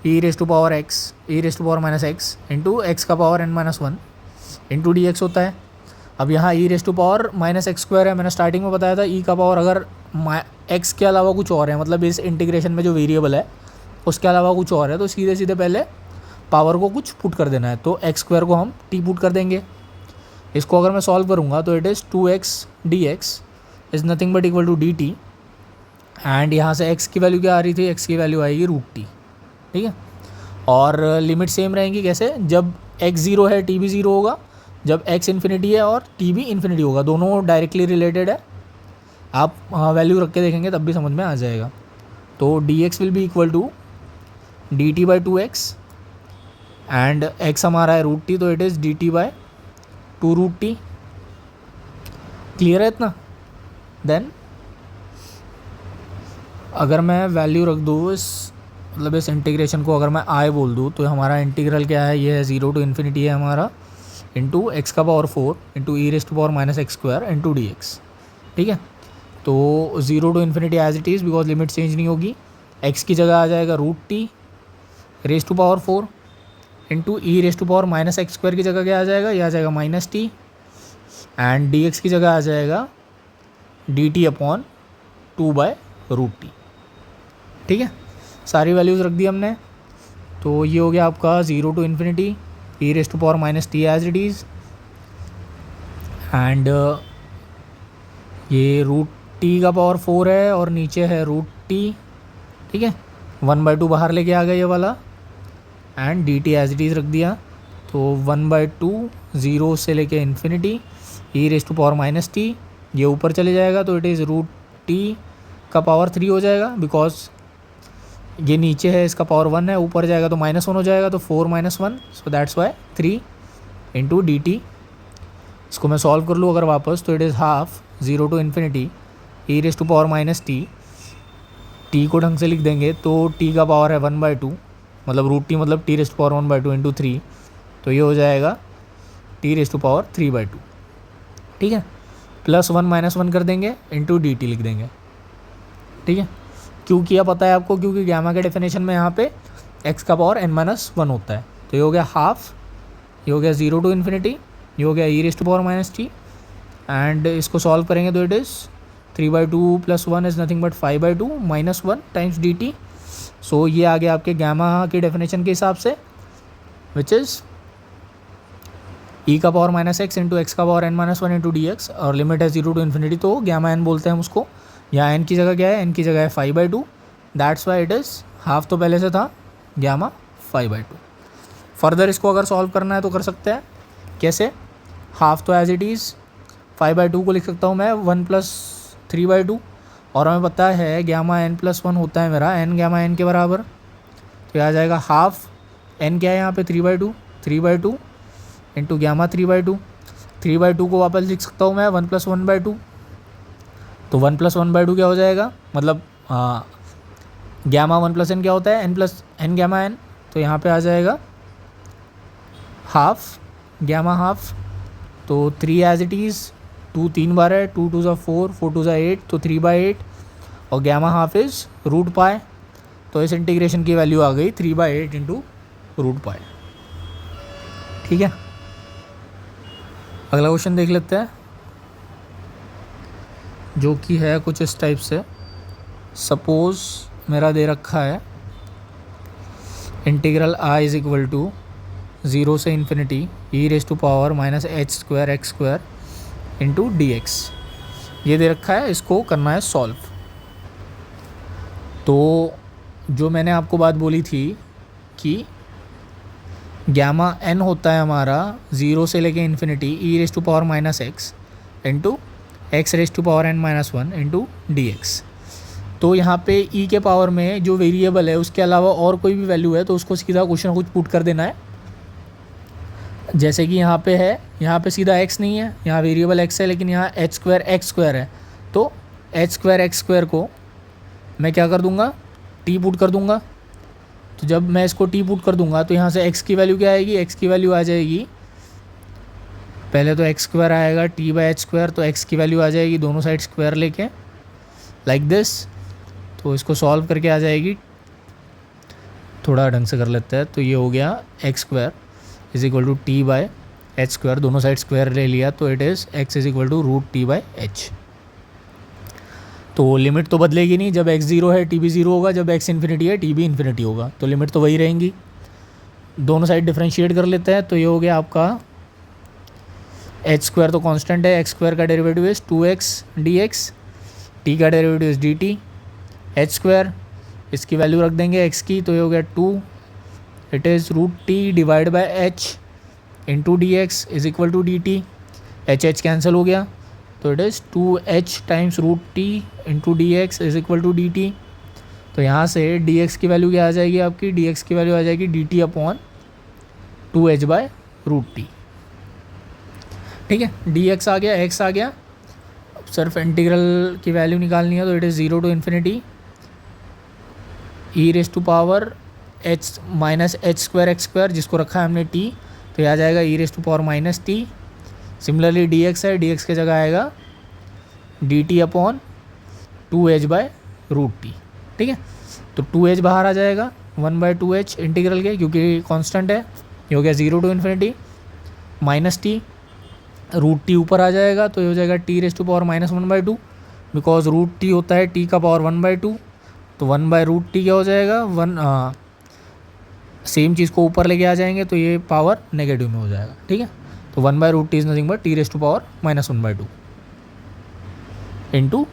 E raise to power x e raise to power minus x into x का power N minus one into D x होता है। अब यहाँ e raise to power minus x square है, मैंने स्टार्टिंग में बताया था ई का पावर अगर एक्स के अलावा कुछ और है, मतलब इस इंटीग्रेशन में जो वेरिएबल है उसके अलावा कुछ और है, तो सीधे सीधे पहले पावर को कुछ पुट कर देना है, तो एक्स स्क्वायर को हम टी पुट कर देंगे। इसको अगर मैं सॉल्व करूँगा तो it is two x d x is nothing but equal to d t, and यहाँ से एक्स की वैल्यू क्या आ रही थी, एक्स की वैल्यू आएगी रूट टी। ठीक है, और लिमिट सेम रहेंगी, कैसे, जब एक्स ज़ीरो है टी भी ज़ीरो होगा, जब एक्स इन्फिनिटी है और टी भी इन्फिनिटी होगा, दोनों डायरेक्टली रिलेटेड है, आप वैल्यू रख के देखेंगे तब भी समझ में आ जाएगा। तो d x will be equal to d t by two x, and x हमारा है रूट टी, तो it is D t by two root t. Clear है इतना। देन अगर मैं वैल्यू रख दूँ इस, मतलब इस इंटीग्रेशन को अगर मैं आई बोल दूँ, तो हमारा इंटीग्रल क्या है, ये है ज़ीरो टू इन्फिनिटी है हमारा इंटू एक्स का power four into e raise to power minus x square into D x. ठीक है, तो zero to infinity as it is, because limit change नहीं होगी, एक्स की जगह आ जाएगा root t raise to power four into e raise to power minus x square की जगह क्या आ जाएगा, ये आ जाएगा minus t, and d x की जगह आ जाएगा डी टी अपॉन 2/√t। ठीक है, सारी वैल्यूज़ रख दी हमने। तो ये हो गया आपका 0 to infinity e raise to power minus t as it is, and ये √t का पावर 4 है और नीचे है √t। ठीक है, 1/2 बाहर लेके आ गया ये वाला, and dt as it is रख दिया। तो 1/2 0 से लेके इन्फिनिटी e raise to power minus t, ये ऊपर चले जाएगा तो इट इज़ √t का पावर 3 हो जाएगा, बिकॉज ये नीचे है इसका पावर 1 है, ऊपर जाएगा तो -1 हो जाएगा, तो 4 - 1, so that's why 3 into dt। इसको मैं सॉल्व कर लूँ अगर वापस, तो it is half 0 to infinity e raise to power minus t, t को ढंग से लिख देंगे तो t का पावर है 1/2, मतलब √t मतलब t raise to power 1/2 into 3, तो ये हो जाएगा t रेज़ टू पावर 3/2। ठीक है, +1 - 1 कर देंगे इंटू dt लिख देंगे। ठीक है, क्यों किया पता है आपको, क्योंकि गैमा के डेफिनेशन में यहाँ पे x का पावर n-1 होता है। तो ये हो गया हाफ, ये हो गया 0 टू इन्फिनिटी, ये हो गया e raise to power minus t, and इसको सॉल्व करेंगे तो it is 3/2 + 1 is nothing but 5/2 -1 times dt। So ये आ गया आपके गैमा की डेफिनेशन के हिसाब से, विच इज़ e का पावर -x इंटू x का पावर n-1 इंटू dx, और लिमिट है 0 टू इन्फिनिटी, तो गैमा n बोलते हैं हम उसको। यहाँ n की जगह क्या है, n की जगह है 5/2, that's why it is half, तो पहले से था गैमा 5/2। फर्दर इसको अगर सॉल्व करना है तो कर सकते हैं, कैसे, हाफ तो एज इट इज़ 5/2 को लिख सकता हूँ मैं 1 + 3/2, और हमें पता है गैमा n+1 होता है मेरा n गैमा n के बराबर, तो आ जाएगा हाफ, n क्या है यहाँ पे 3/2 इंटू गैमा 3/2 को वापस लिख सकता हूँ मैं 1 + 1/2, तो 1 + 1/2 क्या हो जाएगा, मतलब गैमा 1 + n क्या होता है, n गैमा n, तो यहाँ पे आ जाएगा हाफ, गैमा हाफ, तो 3 एज इट इज़, 2 3 बार है, 2 2 = 4, 4 2 = 8, तो 3/8, और गैमा हाफ इज़ √π, तो इस इंटीग्रेशन की वैल्यू आ गई 3/8 इंटू √π। ठीक है, अगला क्वेश्चन देख लेते हैं, जो कि है कुछ इस टाइप से। सपोज़ मेरा दे रखा है integral i is equal to 0 से इन्फिनिटी e raise to power -h² x² into dx, ये दे रखा है, इसको करना है सॉल्व। तो जो मैंने आपको बात बोली थी कि गैमा n होता है हमारा 0 से लेके इन्फिनिटी e raise to power -x into x raise to power n-1 into dx। तो यहाँ पे e के पावर में जो वेरिएबल है उसके अलावा और कोई भी वैल्यू है तो उसको सीधा कुछ ना कुछ पुट कर देना है। जैसे कि यहाँ पे है, यहाँ पे सीधा x नहीं है, यहाँ वेरिएबल x है, लेकिन यहाँ h² x² है, तो h² x² को मैं क्या कर दूँगा, t पुट कर दूँगा। तो जब मैं इसको t पुट कर दूँगा तो यहाँ से x की वैल्यू क्या आएगी, x की वैल्यू आ जाएगी, पहले तो x² आएगा t/h², तो x की वैल्यू आ जाएगी दोनों साइड स्क्वायर लेके लाइक दिस, तो इसको सॉल्व करके आ जाएगी, थोड़ा ढंग से कर लेते हैं, तो ये हो गया x² is equal to t/h², दोनों साइड स्क्वायर ले लिया, तो it is x is equal to √t/h। तो लिमिट तो बदलेगी नहीं, जब x 0 है t भी 0 होगा, जब x इन्फिनिटी है t भी इन्फिनिटी होगा, तो लिमिट तो वही रहेंगी। दोनों साइड डिफरेंशिएट कर लेते हैं, तो ये हो गया आपका h² तो कांस्टेंट है, x² का derivative is 2x dx, t का डेरिवेटिव इज़ dt, h² इसकी वैल्यू रख देंगे x की, तो ये हो गया 2, it is √t/h into dx is equal to dt, h cancel हो गया, तो it is 2h times √t into dx is equal to dt। तो यहाँ से dx की वैल्यू क्या आ जाएगी आपकी, dx की वैल्यू आ जाएगी dt अपॉन 2h/√t। ठीक है, dx आ गया, x आ गया, अब सिर्फ इंटीग्रल की वैल्यू निकालनी है, तो it is 0 to infinity e raise to power h -h² x², जिसको रखा है हमने t, तो यह आ जाएगा e raise to power -t। Similarly dx है, dx की जगह आएगा dt अपॉन 2h/√t। ठीक है, तो 2h बाहर आ जाएगा 1/2h इंटीग्रल के, क्योंकि कांस्टेंट है, ये हो गया 0 टू इन्फिनिटी -t, √t ऊपर आ जाएगा, तो ये हो जाएगा t raise to power -1/2, because root t होता है टी का पावर 1/2, तो 1/√t क्या हो जाएगा, सेम चीज़ को ऊपर लेके आ जाएंगे तो ये पावर नेगेटिव में हो जाएगा, ठीक है। तो 1/√t is nothing but t⁻⁻1/2 into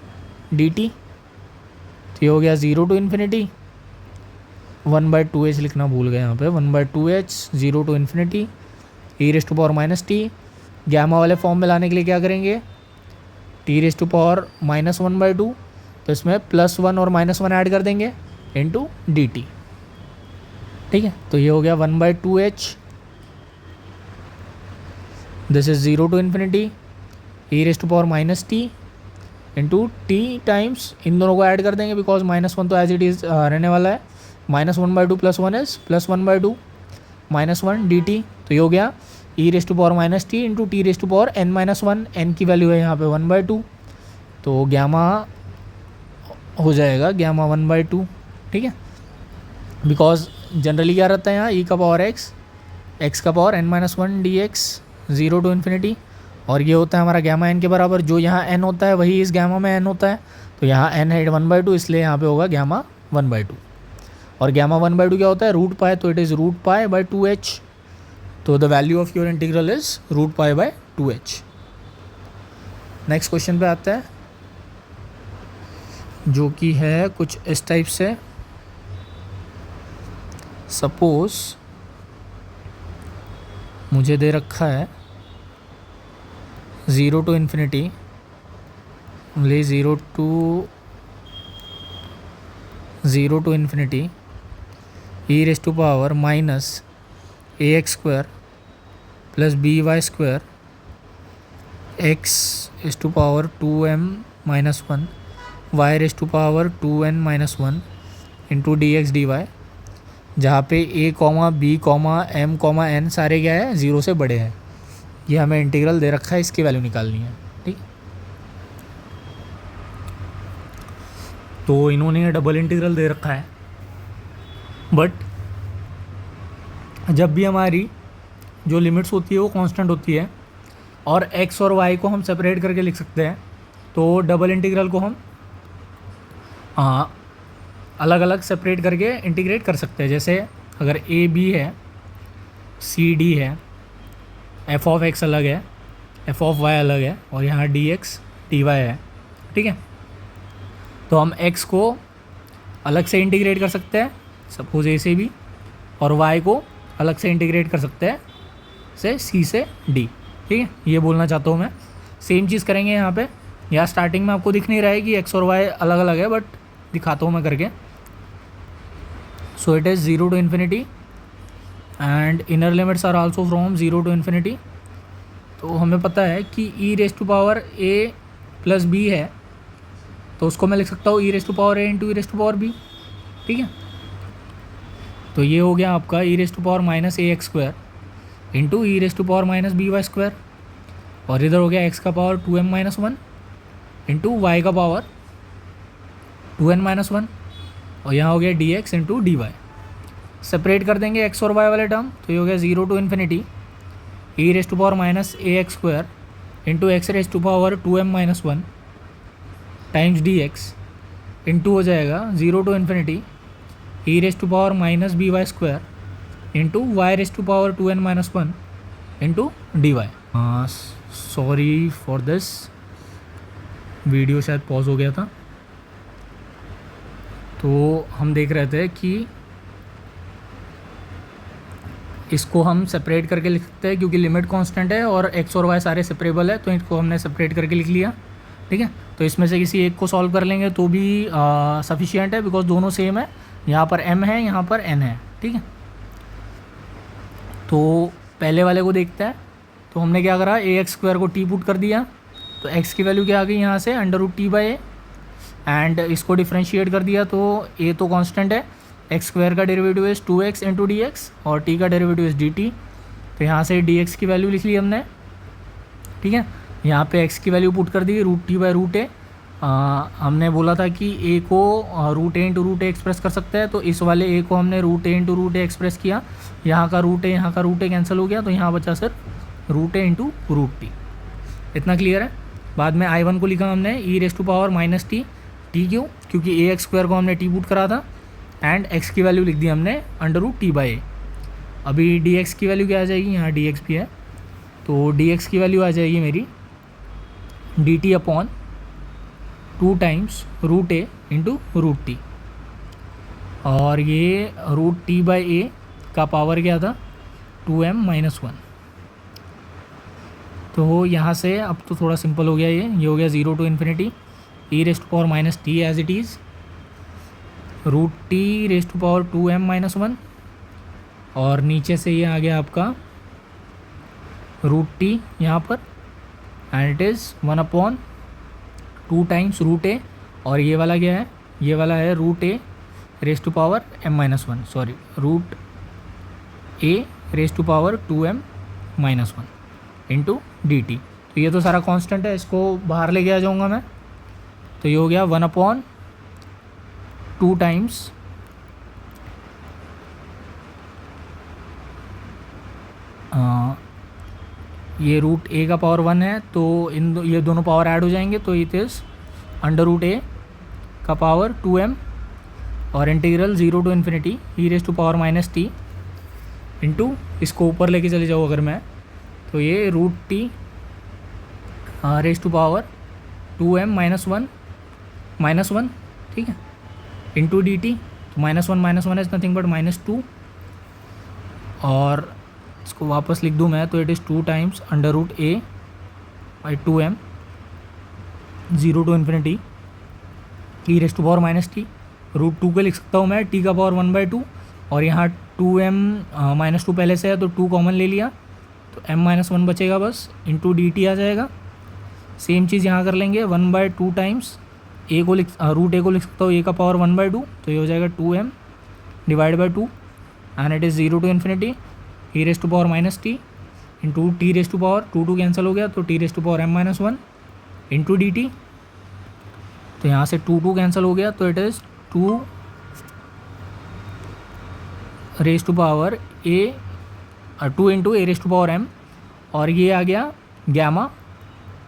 dt। तो ये हो गया 0 to ∞, 1/2h लिखना भूल गए यहाँ पे, 1/2h 0 to ∞, e⁻⁻t। गैमा वाले फॉर्म में लाने के लिए क्या करेंगे, t⁻⁻1/2, तो इसमें +1 और -1 ऐड कर देंगे इंटू dt, ठीक है। तो ये हो गया 1/2h, this is 0 to ∞, e⁻⁻t into t times, इन दोनों को ऐड कर देंगे बिकॉज -1 तो एज इट इज़ रहने वाला है, -1/2 +1 इज +1/2 -1 dt। तो ये हो गया e⁻⁻t इंटू t⁻n-1, n की वैल्यू है यहाँ पे 1/2, तो गैमा हो जाएगा गैमा 1/2, ठीक है। बिकॉज जनरली क्या रहता है यहाँ e का पावर x का पावर n-1 dx 0 to ∞, और ये होता है हमारा गैमा n के बराबर, जो यहाँ n होता है वही इस गैमा में n होता है, तो यहाँ n है 1/2, इसलिए यहाँ पे होगा गैमा 1/2। और गैमा 1/2 क्या होता है, रूट पाई, तो इट इज़ √π/2h, तो the value of your integral is √π/2h। Next question पे आता है जो कि है कुछ इस टाइप से। सपोज मुझे दे रखा है 0 to ∞, only 0 to ∞, e⁻−ax² + by² x⁻2m−1 y⁻2n−1 into dx dy, जहाँ पे a, b, m, n सारे क्या है 0 से बड़े हैं। ये हमें इंटीग्रल दे रखा है, इसकी वैल्यू निकालनी है, ठीक। तो इन्होंने डबल इंटीग्रल दे रखा है, बट जब भी हमारी जो लिमिट्स होती है वो कांस्टेंट होती है और x और y को हम सेपरेट करके लिख सकते हैं, तो डबल इंटीग्रल को हम अलग अलग सेपरेट करके इंटीग्रेट कर सकते हैं। जैसे अगर a b है, c d है, f of x अलग है, f of y अलग है, और यहाँ dx dy है, ठीक है। तो हम x को अलग से इंटीग्रेट कर सकते हैं सपोज a से b, और y को अलग से इंटीग्रेट कर सकते हैं से c से d, ठीक है। ये बोलना चाहता हूँ मैं। सेम चीज़ करेंगे यहाँ पे। यहाँ स्टार्टिंग में आपको दिख नहीं रहा है कि x और y अलग अलग है, बट दिखाता हूँ मैं करके। So it is 0 to ∞, and inner limits are also from 0 to ∞। तो हमें पता है कि e⁻a + b है, तो उसको मैं लिख सकता हूँ e⁻a इंटू e⁻b, ठीक है। तो ये हो गया आपका e⁻−ax² इंटू e⁻−by², और इधर हो गया x का पावर 2m-1 इंटू y का पावर 2n-1, और यहाँ हो गया dx इंटू dy। सेपरेट कर देंगे x और y वाले टर्म, तो ये हो गया 0 to ∞, e⁻−ax² into x⁻2m-1 times dx into हो जाएगा 0 to ∞, e⁻−by² into y⁻2n-1 into dy। Sorry for this, video शायद पॉज हो गया था। तो हम देख रहे थे कि इसको हम सेपरेट करके लिख सकते हैं क्योंकि लिमिट कांस्टेंट है और x और y सारे सेपरेबल है, तो इसको हमने सेपरेट करके लिख लिया, ठीक है। तो इसमें से किसी एक को सॉल्व कर लेंगे तो भी सफिशिएंट है, बिकॉज दोनों सेम है। यहाँ पर m है, यहाँ पर n है, ठीक है। तो पहले वाले को देखते हैं। तो हमने क्या करा, ax² को t पुट कर दिया, तो x की वैल्यू क्या आ गई यहाँ से √t/a, एंड इसको डिफ्रेंशिएट कर दिया, तो a तो कांस्टेंट है, x² का derivative is 2x into dx और t का डेरिवेटिव इज़ dt। तो यहाँ से dx की वैल्यू लिख ली हमने, ठीक है। यहाँ पे x की वैल्यू पुट कर दी √t/√a। हमने बोला था कि a को √a इंटू √a एक्सप्रेस कर सकते हैं, तो इस वाले a को हमने √a इंटू √a एक्सप्रेस किया। यहाँ का √a यहाँ का √a कैंसिल हो गया, तो यहाँ बचा सिर्फ √a इंटू √t। इतना क्लियर है। बाद में I1 को लिखा हमने e raise to power minus t. T क्यों? क्योंकि ए एक्स स्क्वायर को हमने टी पुट करा था एंड एक्स की वैल्यू लिख दी हमने अंडर रूट टी बाई ए। अभी डी एक्स की वैल्यू क्या आ जाएगी, यहाँ डी एक्स भी है, तो डी एक्स की वैल्यू आ जाएगी मेरी d t upon 2 times root a into root t, और ये रूट टी बाई ए का पावर क्या था 2m माइनस 1। तो यहाँ से अब तो थोड़ा सिंपल हो गया, ये हो गया 0 to infinity E raise to power minus t as it is root t raise to power 2m minus 1, और नीचे से ये आ गया आपका रूट टी यहाँ पर and it is 1 upon 2 times root a, और ये वाला क्या है, ये वाला है root a raise to power m minus 1, sorry root a raise to power 2m minus 1 into d T. तो ये तो सारा कांस्टेंट है, इसको बाहर लेके आ जाऊँगा मैं, तो ये हो गया 1 अपॉन 2 टाइम्स ये रूट ए का पावर 1 है, तो ये दोनों पावर ऐड हो जाएंगे, तो it is under root a का पावर 2m और integral 0 to infinity E raise to power minus t into, इसको ऊपर लेके चले जाओ अगर मैं, तो ये root t raise to power 2m minus 1, ठीक है, इंटू डी टी। तो minus one is nothing but -2, और इसको वापस लिख दूँ मैं तो it is 2 times under root a by 2m 0 to infinity E raise to power minus t. Root 2 को लिख सकता हूँ मैं टी का पावर 1/2, और यहाँ 2m माइनस 2 पहले से है तो 2 कॉमन ले लिया, तो m माइनस 1 बचेगा बस, इंटू डी टी आ जाएगा। सेम चीज़ यहाँ कर लेंगे 1/2 टाइम्स ए को रूट ए को लिख सकता हूँ ए का पावर 1/2, तो ये हो जाएगा 2m divide by 2 and it is 0 to infinity E raise to power minus t into t raise to power 2 cancel हो गया, तो t raise to power m minus 1 into d T. तो यहाँ से 2 कैंसिल हो गया, तो it is 2 raise to power a 2 into a raise to power m, और ये आ गया गैमा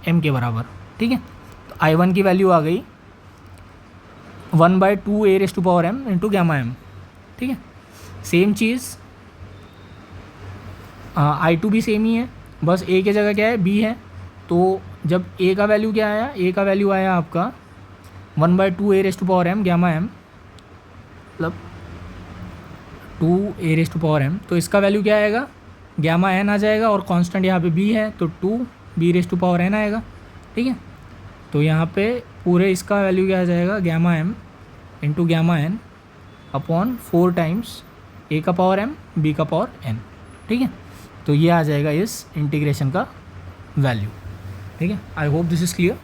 m के बराबर, ठीक है। तो I1 की वैल्यू आ गई 1/2 a raise to power m into gamma m, ठीक है। सेम चीज़ I2 भी सेम ही है, बस a की जगह क्या है b है, तो जब a का वैल्यू क्या आया, a का वैल्यू आया आपका 1/2 a raise to power m gamma m, मतलब 2 a raise to power m, तो इसका वैल्यू क्या आएगा, गैमा n आ जाएगा, और कांस्टेंट यहाँ पे b है तो 2 b raise to power n आएगा, ठीक है। तो यहाँ पे पूरे इसका वैल्यू क्या आ जाएगा, gamma m into gamma n upon 4 times a का पावर m b का पावर n, ठीक है। तो ये आ जाएगा इस इंटीग्रेशन का वैल्यू, ठीक है। आई होप दिस इज़ क्लियर।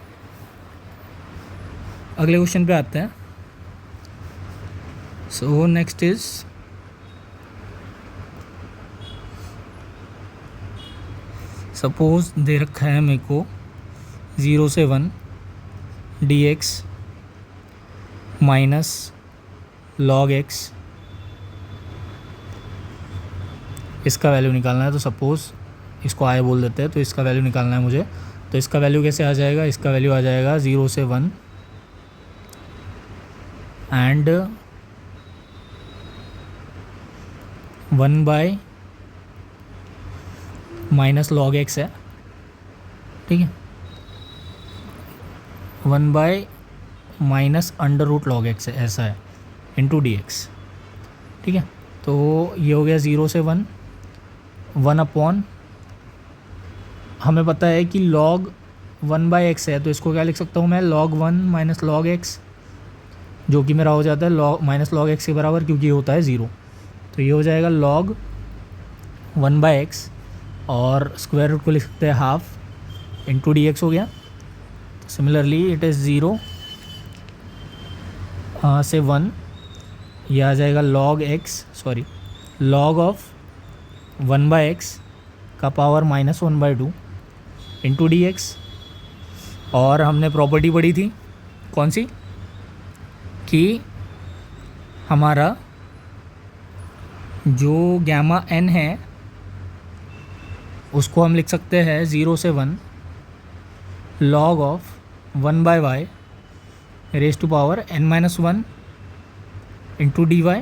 अगले क्वेश्चन पे आते हैं। So next is suppose they रखा है मेरे को 0 से 1 dx माइनस log x, इसका वैल्यू निकालना है। तो सपोज़ इसको आय बोल देते हैं, तो इसका वैल्यू निकालना है मुझे। तो इसका वैल्यू कैसे आ जाएगा, इसका वैल्यू आ जाएगा 0 से 1 and 1 by minus log x है, ठीक है, 1 by minus under root log x है, ऐसा है, इंटू डी एक्स, ठीक है। तो ये हो गया 0 से 1 अपॉन, हमें पता है कि log 1/x है, तो इसको क्या लिख सकता हूँ मैं, log 1 माइनस लॉग एक्स, जो कि मेरा हो जाता है log माइनस लॉग एक्स के बराबर, क्योंकि ये होता है 0। तो ये हो जाएगा log 1/x, और स्क्वायर रूट को लिख सकते हैं हाफ इंटू डी एक्स हो गया। सिमिलरली इट इज़ 0 से 1, ये आ जाएगा log ऑफ 1/x का पावर -1/2 इंटू डी एक्स। और हमने प्रॉपर्टी पढ़ी थी कौन सी, कि हमारा जो गैमा n है उसको हम लिख सकते हैं 0 से 1 log of 1/y raise to power n-1 into D y.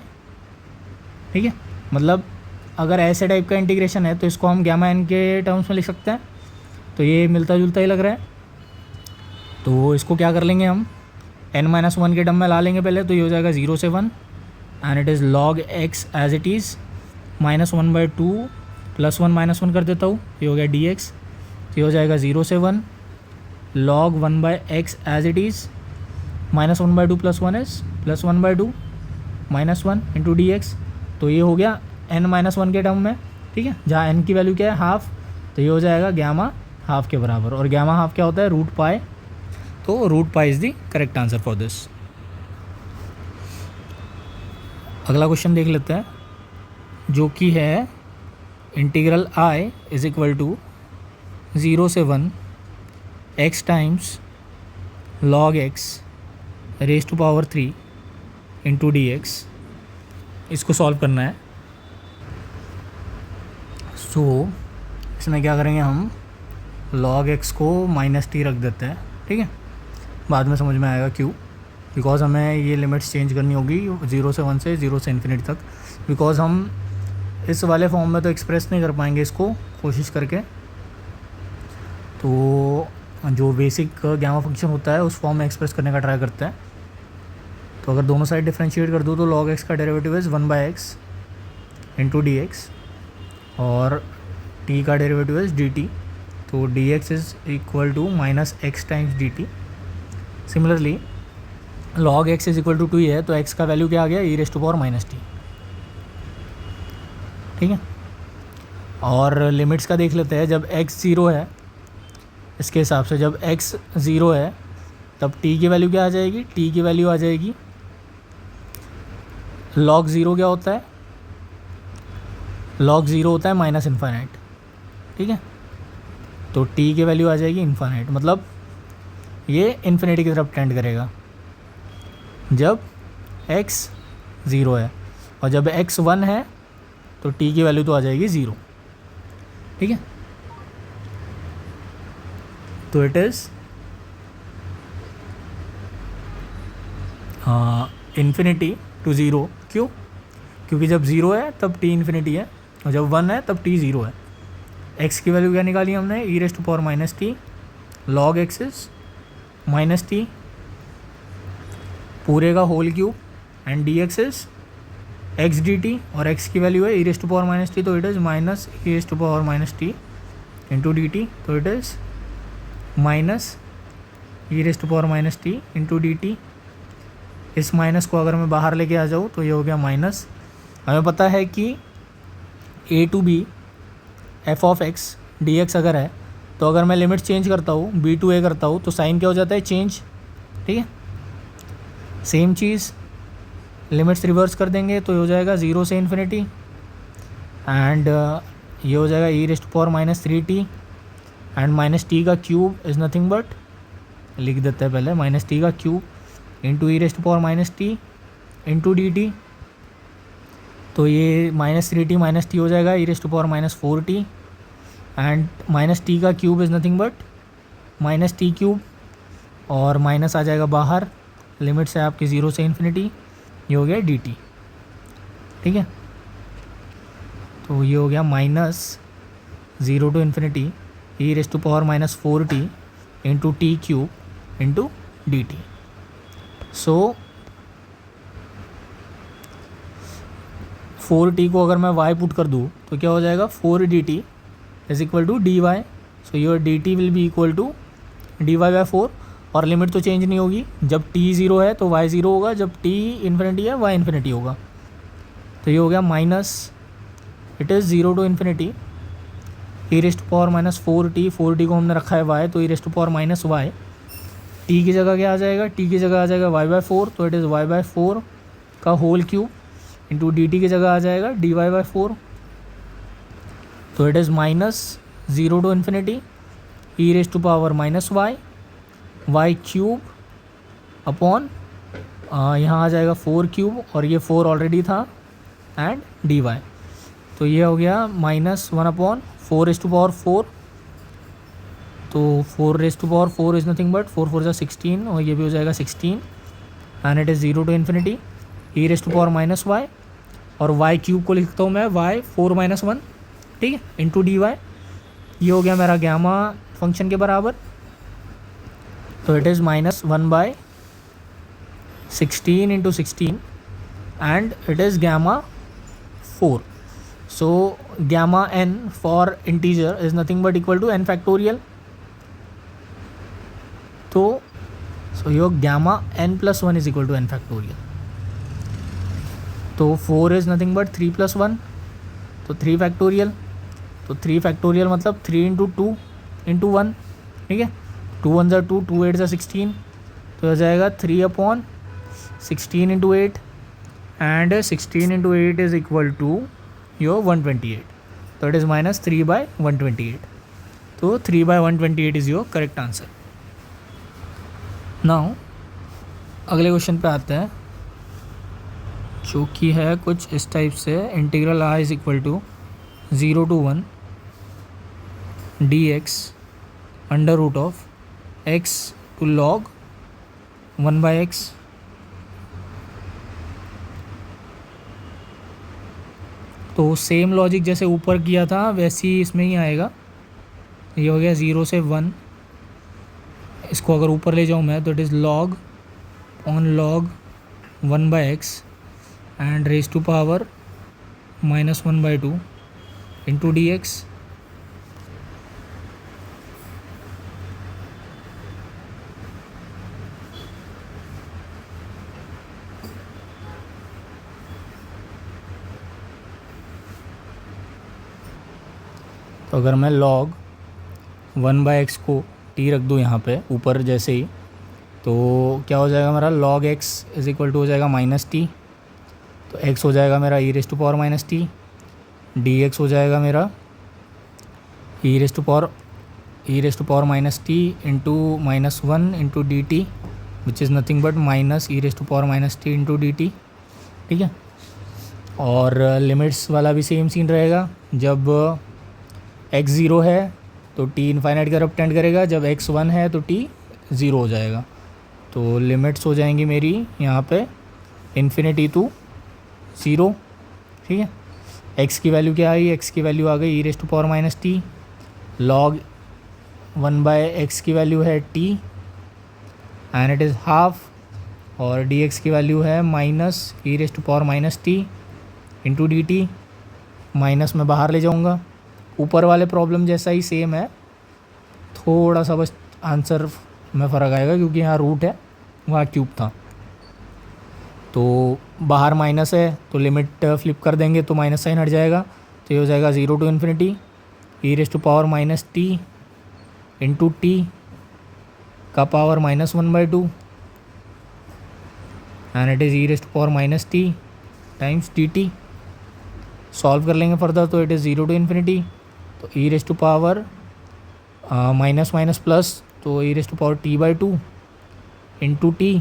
ठीक है, मतलब अगर ऐसे टाइप का इंटीग्रेशन है तो इसको हम गामा एन के टर्म्स में लिख सकते हैं। तो ये मिलता जुलता ही लग रहा है, तो इसको क्या कर लेंगे हम n-1 के टर्म में ला लेंगे पहले। तो ये हो जाएगा 0 से 1 and it is log x as it is -1/2 +1 -1 कर देता हूँ, ये हो गया dx। तो ये हो जाएगा 0 से 1 log 1/x as it is -1/2 + 1 is +1/2 -1 into D x. तो ये हो गया n-1 के टर्म में। ठीक है, जहाँ n की वैल्यू क्या है हाफ, तो ये हो जाएगा गामा हाफ के बराबर। और गामा हाफ क्या होता है √π, तो √π is the correct answer for this. अगला क्वेश्चन देख लेते हैं, जो कि है integral i is equal to 0 से 1 x times log x raise to power 3 into D x. इसको सॉल्व करना है। सो इसमें क्या करेंगे हम log x को -t रख देते हैं। ठीक है, बाद में समझ में आएगा क्यों, बिकॉज हमें ये लिमिट्स चेंज करनी होगी 0 से 1 से 0 से इन्फिनिटी तक, बिकॉज हम इस वाले फॉर्म में तो एक्सप्रेस नहीं कर पाएंगे इसको कोशिश करके। तो जो बेसिक गामा फंक्शन होता है उस फॉर्म में एक्सप्रेस करने का ट्राई करते हैं। तो अगर दोनों साइड डिफरेंशिएट कर दूँ तो log x का derivative is 1/x into D x और t का डेरिवेटिव इज़ dt। तो dx is equal to -x times dt। Similarly log x is equal to 2 है, तो x का वैल्यू क्या आ गया e⁻⁻t। ठीक है, और लिमिट्स का देख लेते हैं। जब x 0 है, इसके हिसाब से जब x 0 है तब t की वैल्यू क्या आ जाएगी, t की वैल्यू आ जाएगी log 0 क्या होता है, log 0 होता है -∞। ठीक है, तो t की वैल्यू आ जाएगी इन्फाइनाइट, मतलब ये इन्फिनिटी की तरफ टेंड करेगा जब x 0 है। और जब x 1 है तो t की वैल्यू तो आ जाएगी 0। ठीक है, तो इट इज़ इन्फिनिटी टू 0। क्यों? क्योंकि जब 0 है तब t इन्फिनिटी है, और जब 1 है तब t 0 है। x की वैल्यू क्या निकाली हमने e⁻⁻t, log x is -t पूरे का whole cube and dx is x dt, और x की वैल्यू है e⁻⁻t, तो it is -e⁻⁻t into dt। तो it is -e⁻⁻t into dt। इस माइनस को अगर मैं बाहर लेके आ जाऊँ तो ये हो गया माइनस। हमें पता है कि a to b f(x) dx अगर है, तो अगर मैं लिमिट चेंज करता हूँ b टू a करता हूँ तो साइन क्या हो जाता है चेंज। ठीक है, सेम चीज़ लिमिट्स रिवर्स कर देंगे तो ये हो जाएगा 0 से इन्फिनिटी एंड ये हो जाएगा e⁻⁻3t एंड -t का क्यूब इज़ नथिंग बट, लिख देते हैं पहले, -t का cube into e⁻⁻t into dt। तो ये -3t -t हो जाएगा e⁻⁻4t एंड -t का cube is nothing but -t cube, और माइनस आ जाएगा बाहर, लिमिट्स है आपकी 0 से इन्फिनिटी, ये हो गया dt। ठीक है, तो ये हो गया -0 to infinity e⁻⁻4t into t cube into dt। So 4t को अगर मैं y पुट कर दूँ तो क्या हो जाएगा 4dt is equal to dy। So your dt will be equal to dy/4, और लिमिट तो चेंज नहीं होगी। जब t 0 है तो y 0 होगा, जब t इन्फिनिटी है y इन्फिनिटी होगा। तो ये हो गया minus, it is 0 to infinity e⁻⁻4t, 4t को हमने रखा है y, तो e⁻⁻y, t की जगह क्या आ जाएगा, t की जगह आ जाएगा y/4, तो इट इज़ y/4 का होल क्यूब इंटू dt की जगह आ जाएगा dy/4। तो it is -0 to infinity e⁻⁻y y cube upon यहाँ आ जाएगा 4 क्यूब, और ये 4 ऑलरेडी था एंड dy। तो ये हो गया -1/4⁴ तो 4 इज़ नथिंग बट 4 4 16 और ये भी हो जाएगा 16 and it is 0 to infinity e⁻−y और y क्यूब को लिखता हूँ मैं y 4 - 1, ठीक है, इंटू dy। ये हो गया मेरा गैमा फंक्शन के बराबर, तो it is -1/16 × 16 and it is gamma 4। So gamma n for integer is nothing but equal to n factorial. तो so your gamma n+1 is equal to n factorial. तो 4 is nothing but 3 + 1, तो 3 factorial. तो 3 factorial मतलब 3 × 2 × 1, ठीक है, 2 1 = 2, 2 8 = 16, तो हो जाएगा 3/16 × 8 and 16 × 8 is equal to your 128, तो इट इज़ -3/128। तो 3/128 is your correct answer. Now अगले क्वेश्चन पे आते हैं, जो कि है कुछ इस टाइप से। Integral r is equal to 0 to 1 dx √of x to log 1/x। तो सेम लॉजिक जैसे ऊपर किया था वैसे ही इसमें ही आएगा। ये हो गया 0 से 1, इसको अगर ऊपर ले जाऊँ मैं तो it is log 1/x and raise to power -1/2 into dx। तो अगर मैं log 1/x को t रख दूँ यहाँ पे ऊपर जैसे ही, तो क्या हो जाएगा मेरा log x is equal to हो जाएगा -t। तो x हो जाएगा मेरा e⁻−t, dx हो जाएगा मेरा e⁻−t into -1 into dt which is nothing but -e⁻−t into dt, ठीक है। और लिमिट्स वाला भी सेम सीन रहेगा। जब x 0 है तो t इनफाइनाइट की तरफ टेंड करेगा, जब x 1 है तो t 0 हो जाएगा। तो लिमिट्स हो जाएंगी मेरी यहाँ पे इन्फिनिटी टू 0, ठीक है। x की वैल्यू क्या आई, x की वैल्यू आ गई e⁻−t, log 1/x की वैल्यू है t and it is half, और dx की वैल्यू है -e⁻−t इंटू dt। माइनस में बाहर ले जाऊँगा। ऊपर वाले प्रॉब्लम जैसा ही सेम है, थोड़ा सा बस आंसर में फ़र्क आएगा क्योंकि यहाँ रूट है, वहाँ क्यूब था। तो बाहर माइनस है तो लिमिट फ्लिप कर देंगे तो माइनस साइन हट जाएगा, तो ये हो जाएगा 0 to infinity e⁻−t into t का power -1/2 and it is e⁻−t times dt। Solve कर लेंगे फर्दर तो इट इज़ 0 to इन्फिनिटी, तो e⁻−, माइनस माइनस प्लस, तो e⁻t/2 इंटू t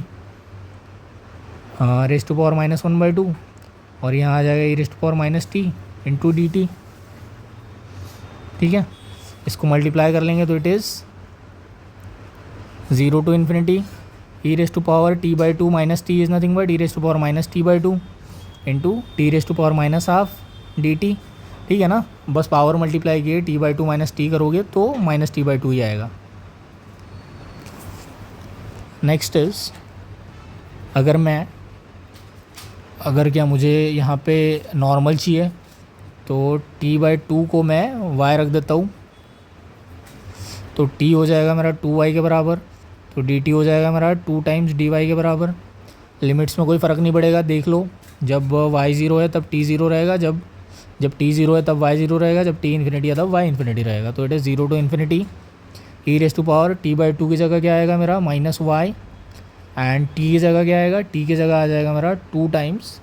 (-1/2) और यहाँ आ जाएगा e⁻−t इंटू dt, ठीक है। इसको मल्टीप्लाई कर लेंगे तो it is 0 to infinity e⁻t/2 minus t is nothing but e⁻−t/2 into t⁻−½ dt, ठीक है ना। बस पावर मल्टीप्लाई किए t/2 माइनस t करोगे तो -t/2 ही आएगा। नेक्स्ट इज़ अगर क्या मुझे यहाँ पे नॉर्मल चाहिए तो t/2 को मैं y रख देता हूँ, तो t हो जाएगा मेरा 2y के बराबर, तो dt हो जाएगा मेरा 2 टाइम्स dy के बराबर। लिमिट्स में कोई फ़र्क नहीं पड़ेगा, देख लो। जब y 0 है तब t 0 रहेगा, जब t 0 है तब y 0 रहेगा, जब t इन्फिनिटी है तब y इन्फिनिटी रहेगा। तो it is 0 to infinity e⁻t/2 की जगह क्या आएगा मेरा -y एंड t की जगह क्या आएगा, t की जगह आ जाएगा मेरा 2 टाइम्स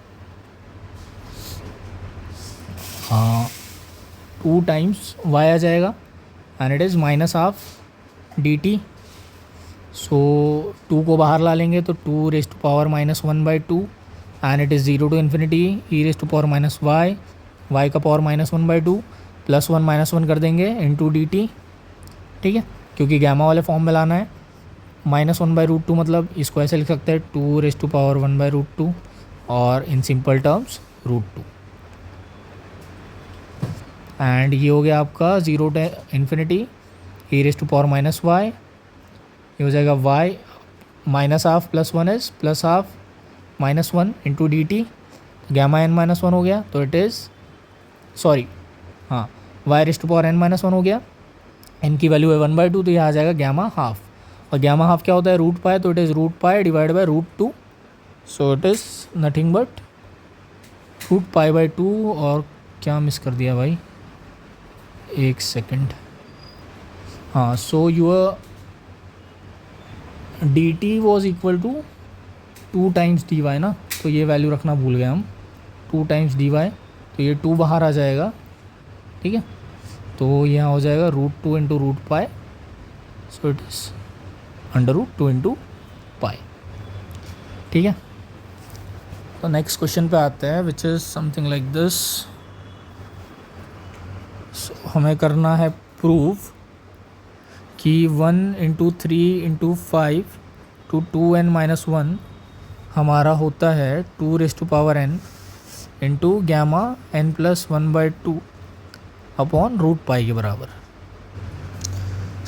2 टाइम्स y आ जाएगा एंड इट इज़ -½ dt। सो 2 को बाहर ला लेंगे तो 2⁻−1/2 and it is 0 to infinity e⁻−y, y का पावर -1/2 +1 - 1 कर देंगे इंटू dt, ठीक है। क्योंकि गैमा वाले फॉर्म में लाना है। -1/√2 मतलब इसको ऐसे लिख सकते हैं 2⁻1/√2 और इन सिंपल टर्म्स √2। एंड ये हो गया आपका 0 to इन्फिनिटी e⁻⁻y, ये हो जाएगा y -½ + 1 is +½ -1 into dt, gamma n-1 हो गया तो इट इज़ सॉरी हाँ y⁻n-1 हो गया, n की वैल्यू है 1/2 तो यह आ जाएगा गैमा हाफ, और गैमा हाफ क्या होता है √π, तो it is √π divide by √2, so it is nothing but √π/2। और क्या मिस कर दिया भाई, एक सेकंड, हाँ, so your dt was equal to 2 times dy ना, तो ये वैल्यू रखना भूल गए हम, 2 टाइम्स dy, तो ये 2 बाहर आ जाएगा, ठीक है, तो यहाँ हो जाएगा √2 into √π, so it is √2 into pi, ठीक है। तो नेक्स्ट क्वेश्चन पे आते हैं which is something like this. हमें करना है प्रूफ कि 1 इंटू 3 इंटू 5 टू 2n-1 हमारा होता है 2⁻n into gamma n+1/2 upon √π के बराबर।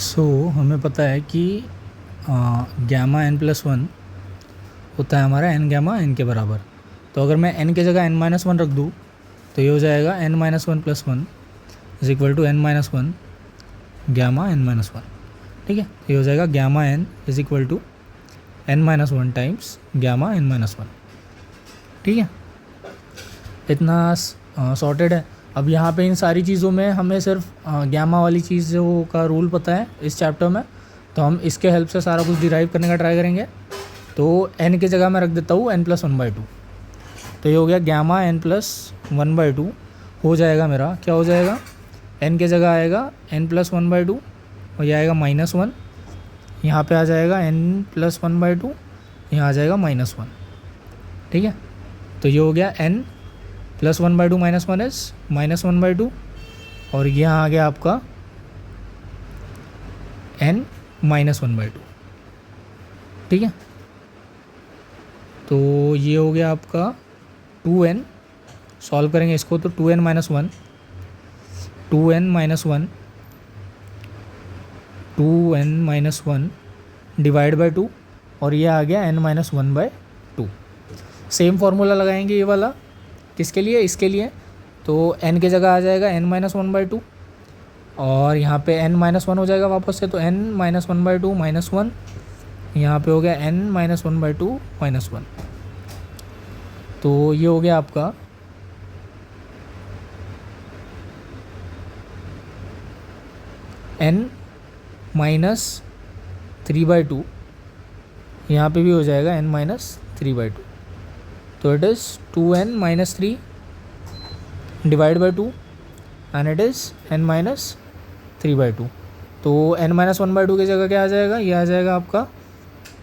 सो हमें पता है कि गैमा n+1 होता है हमारा n गैमा n के बराबर, तो अगर मैं n के जगह n-1 रख दूँ तो ये हो जाएगा n-1+1 is equal to n-1 gamma n-1, ठीक है, ये हो जाएगा gamma n is equal to n-1 times gamma n-1, ठीक है, इतना सॉर्टेड है। अब यहाँ पे इन सारी चीज़ों में हमें सिर्फ गैमा वाली चीज़ों का रूल पता है इस चैप्टर में, तो हम इसके हेल्प से सारा कुछ डिराइव करने का ट्राई करेंगे। तो n की जगह मैं रख देता हूँ n+1/2, तो ये हो गया गैमा n+1/2 हो जाएगा मेरा, क्या हो जाएगा, n के जगह आएगा n+1/2 और ये आएगा -1, यहाँ पे आ जाएगा n+1/2, यहाँ आ जाएगा -1, ठीक है, तो ये हो गया n+1/2 -1 इज -1/2, और यहाँ आ गया आपका n-1/2, ठीक है, तो ये हो गया आपका 2n, सॉल्व करेंगे इसको तो 2n-1 2n-1 डिवाइड बाय 2, और ये आ गया n-1/2। सेम फार्मूला लगाएंगे ये वाला, किसके लिए, इसके लिए, तो n के जगह आ जाएगा n-1/2 और यहाँ पे n-1 हो जाएगा वापस से, तो n-1/2 -1, यहाँ पे हो गया n-1/2 -1, तो ये हो गया आपका n-3/2, यहाँ पे भी हो जाएगा n-3/2, तो it is 2n-3 divide by 2 and it is n-3/2, तो n-1/2 की जगह क्या आ जाएगा, ये आ जाएगा आपका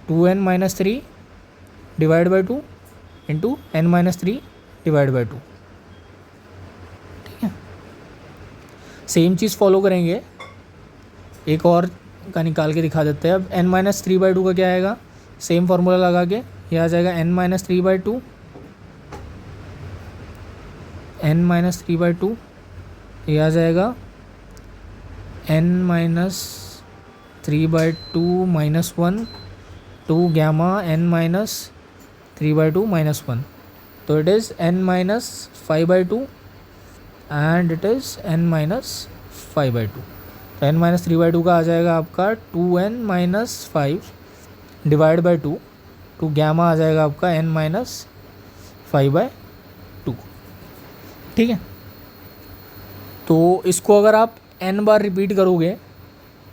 2n-3 divide by 2 into n-3 divide by 2, ठीक है। सेम चीज़ फॉलो करेंगे, एक और का निकाल के दिखा देते हैं। अब n-3/2 का क्या आएगा, सेम फार्मूला लगा के, ये आ जाएगा n-3/2 n-3/2, ये आ जाएगा n-3/2 -1 टू गैमा n-3/2 -1, तो it is n-5/2 and it is n-5/2, तो n-3/2 का आ जाएगा आपका 2n-5 divide by 2 to gamma आ जाएगा आपका n-5/2, ठीक है। तो इसको अगर आप n बार रिपीट करोगे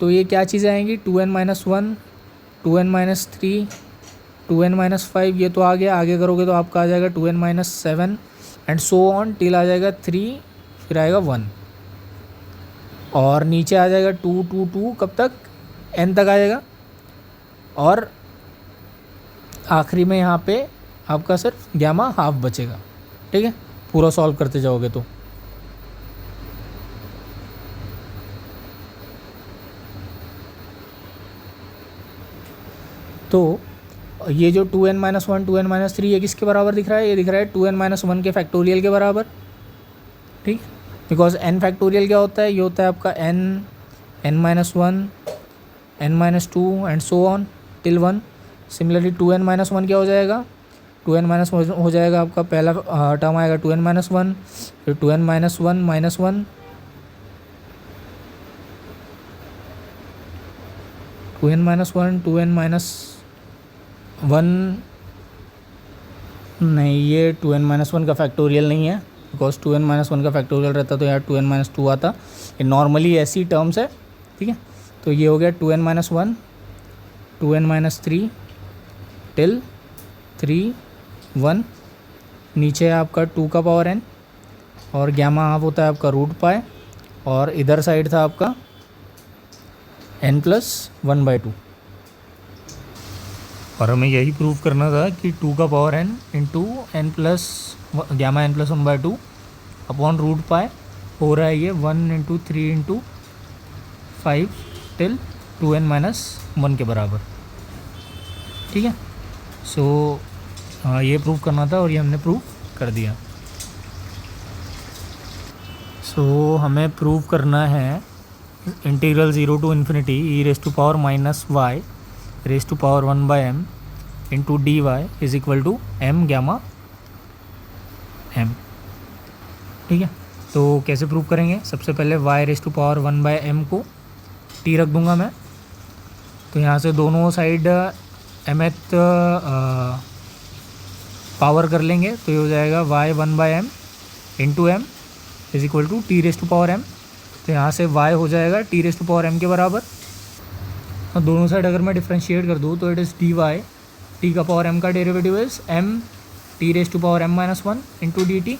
तो ये क्या चीज़ें आएंगी, 2n-1 2n-3 2n-5, ये तो आ गया, आगे करोगे तो आपका आ जाएगा 2n-7 and so on till आ जाएगा 3, फिर आएगा 1 और नीचे आ जाएगा 2 2 2, कब तक, n तक आ जाएगा, और आखिरी में यहाँ पे आपका सिर्फ गैमा हाफ बचेगा, ठीक है, पूरा सॉल्व करते जाओगे तो। तो ये जो 2n-1 2n-3 ये किसके बराबर दिख रहा है? ये दिख रहा है 2n-1 के फैक्टोरियल के बराबर, ठीक। बिकॉज n फैक्टोरियल क्या होता है? ये होता है आपका n, n-1, n-2 and so on till 1। Similarly 2n-1 क्या हो जाएगा? 2n-1 हो जाएगा आपका पहला टर्म आएगा 2n-1, फिर 2n-1 -1, 2n-1 2n-1 नहीं, ये 2n-1 का फैक्टोरियल नहीं है, बिकॉज 2n-1 का फैक्टोरियल रहता तो यार 2n-2 आता। ये नॉर्मली ऐसी टर्म्स है, ठीक है। तो ये हो गया 2n-1 2n-3 टिल 3 1। नीचे है आपका 2 का पावर n और गैमा हाफ होता है आपका रूट पाए, और इधर साइड था आपका n+1/2। और हमें यही प्रूव करना था कि 2 का power n into n plus gamma n+1/2 upon root पाए हो रहा है ये 1 इंटू 3 इंटू 5 टिल 2n-1 के बराबर, ठीक है। सो ये प्रूव करना था और ये हमने प्रूव कर दिया। सो हमें प्रूव करना है integral 0 to infinity e⁻⁻y (1/m) into dy is equal to m gamma m, ठीक है। तो कैसे प्रूव करेंगे? सबसे पहले y⁻1/m को t रख दूंगा मैं, तो यहाँ से दोनों साइड mth पावर कर लेंगे, तो ये हो जाएगा y1/m into m is equal to t⁻m। तो यहाँ से y हो जाएगा t⁻m के बराबर, और दोनों साइड अगर मैं डिफ्रेंशिएट कर दूँ तो इट इज़ dy, t का पावर m का derivative is m t⁻m-1 into dt,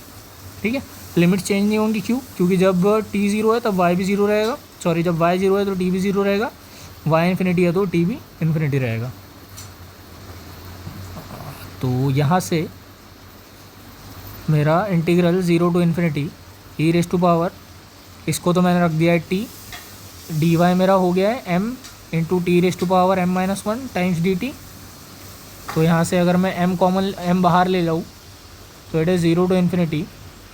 ठीक है। लिमिट चेंज नहीं होंगी, क्यों? क्योंकि जब t 0 है तब y भी 0 रहेगा, सॉरी जब y 0 है तो t भी 0 रहेगा, y इन्फिनिटी है तो t भी इन्फिनिटी रहेगा। तो यहाँ से मेरा इंटीग्रल 0 टू इन्फिनिटी e⁻, इसको तो मैंने रख दिया है t, dy मेरा हो गया है m into t⁻m-1 times dt। तो यहाँ से अगर मैं m कॉमन m बाहर ले लाऊँ तो it is 0 to infinity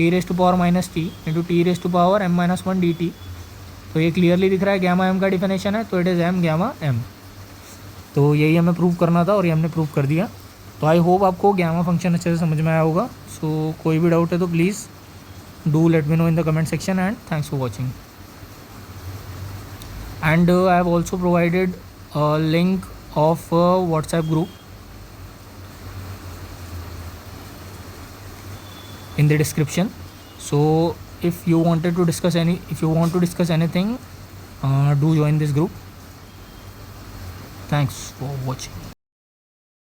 e⁻t into t⁻m-1 dt। तो ये क्लियरली दिख रहा है गैमा m का डिफिनेशन है, तो it is m gamma m। तो यही हमें प्रूव करना था और ये हमने प्रूव कर दिया। तो आई होप आपको गैमा फंक्शन अच्छे से समझ में आया होगा। सो कोई भी डाउट है तो please do let me know in the comment section, and thanks for watching. And I have also provided link of WhatsApp group in the description. So if you want to discuss anything, do join this group. Thanks for watching.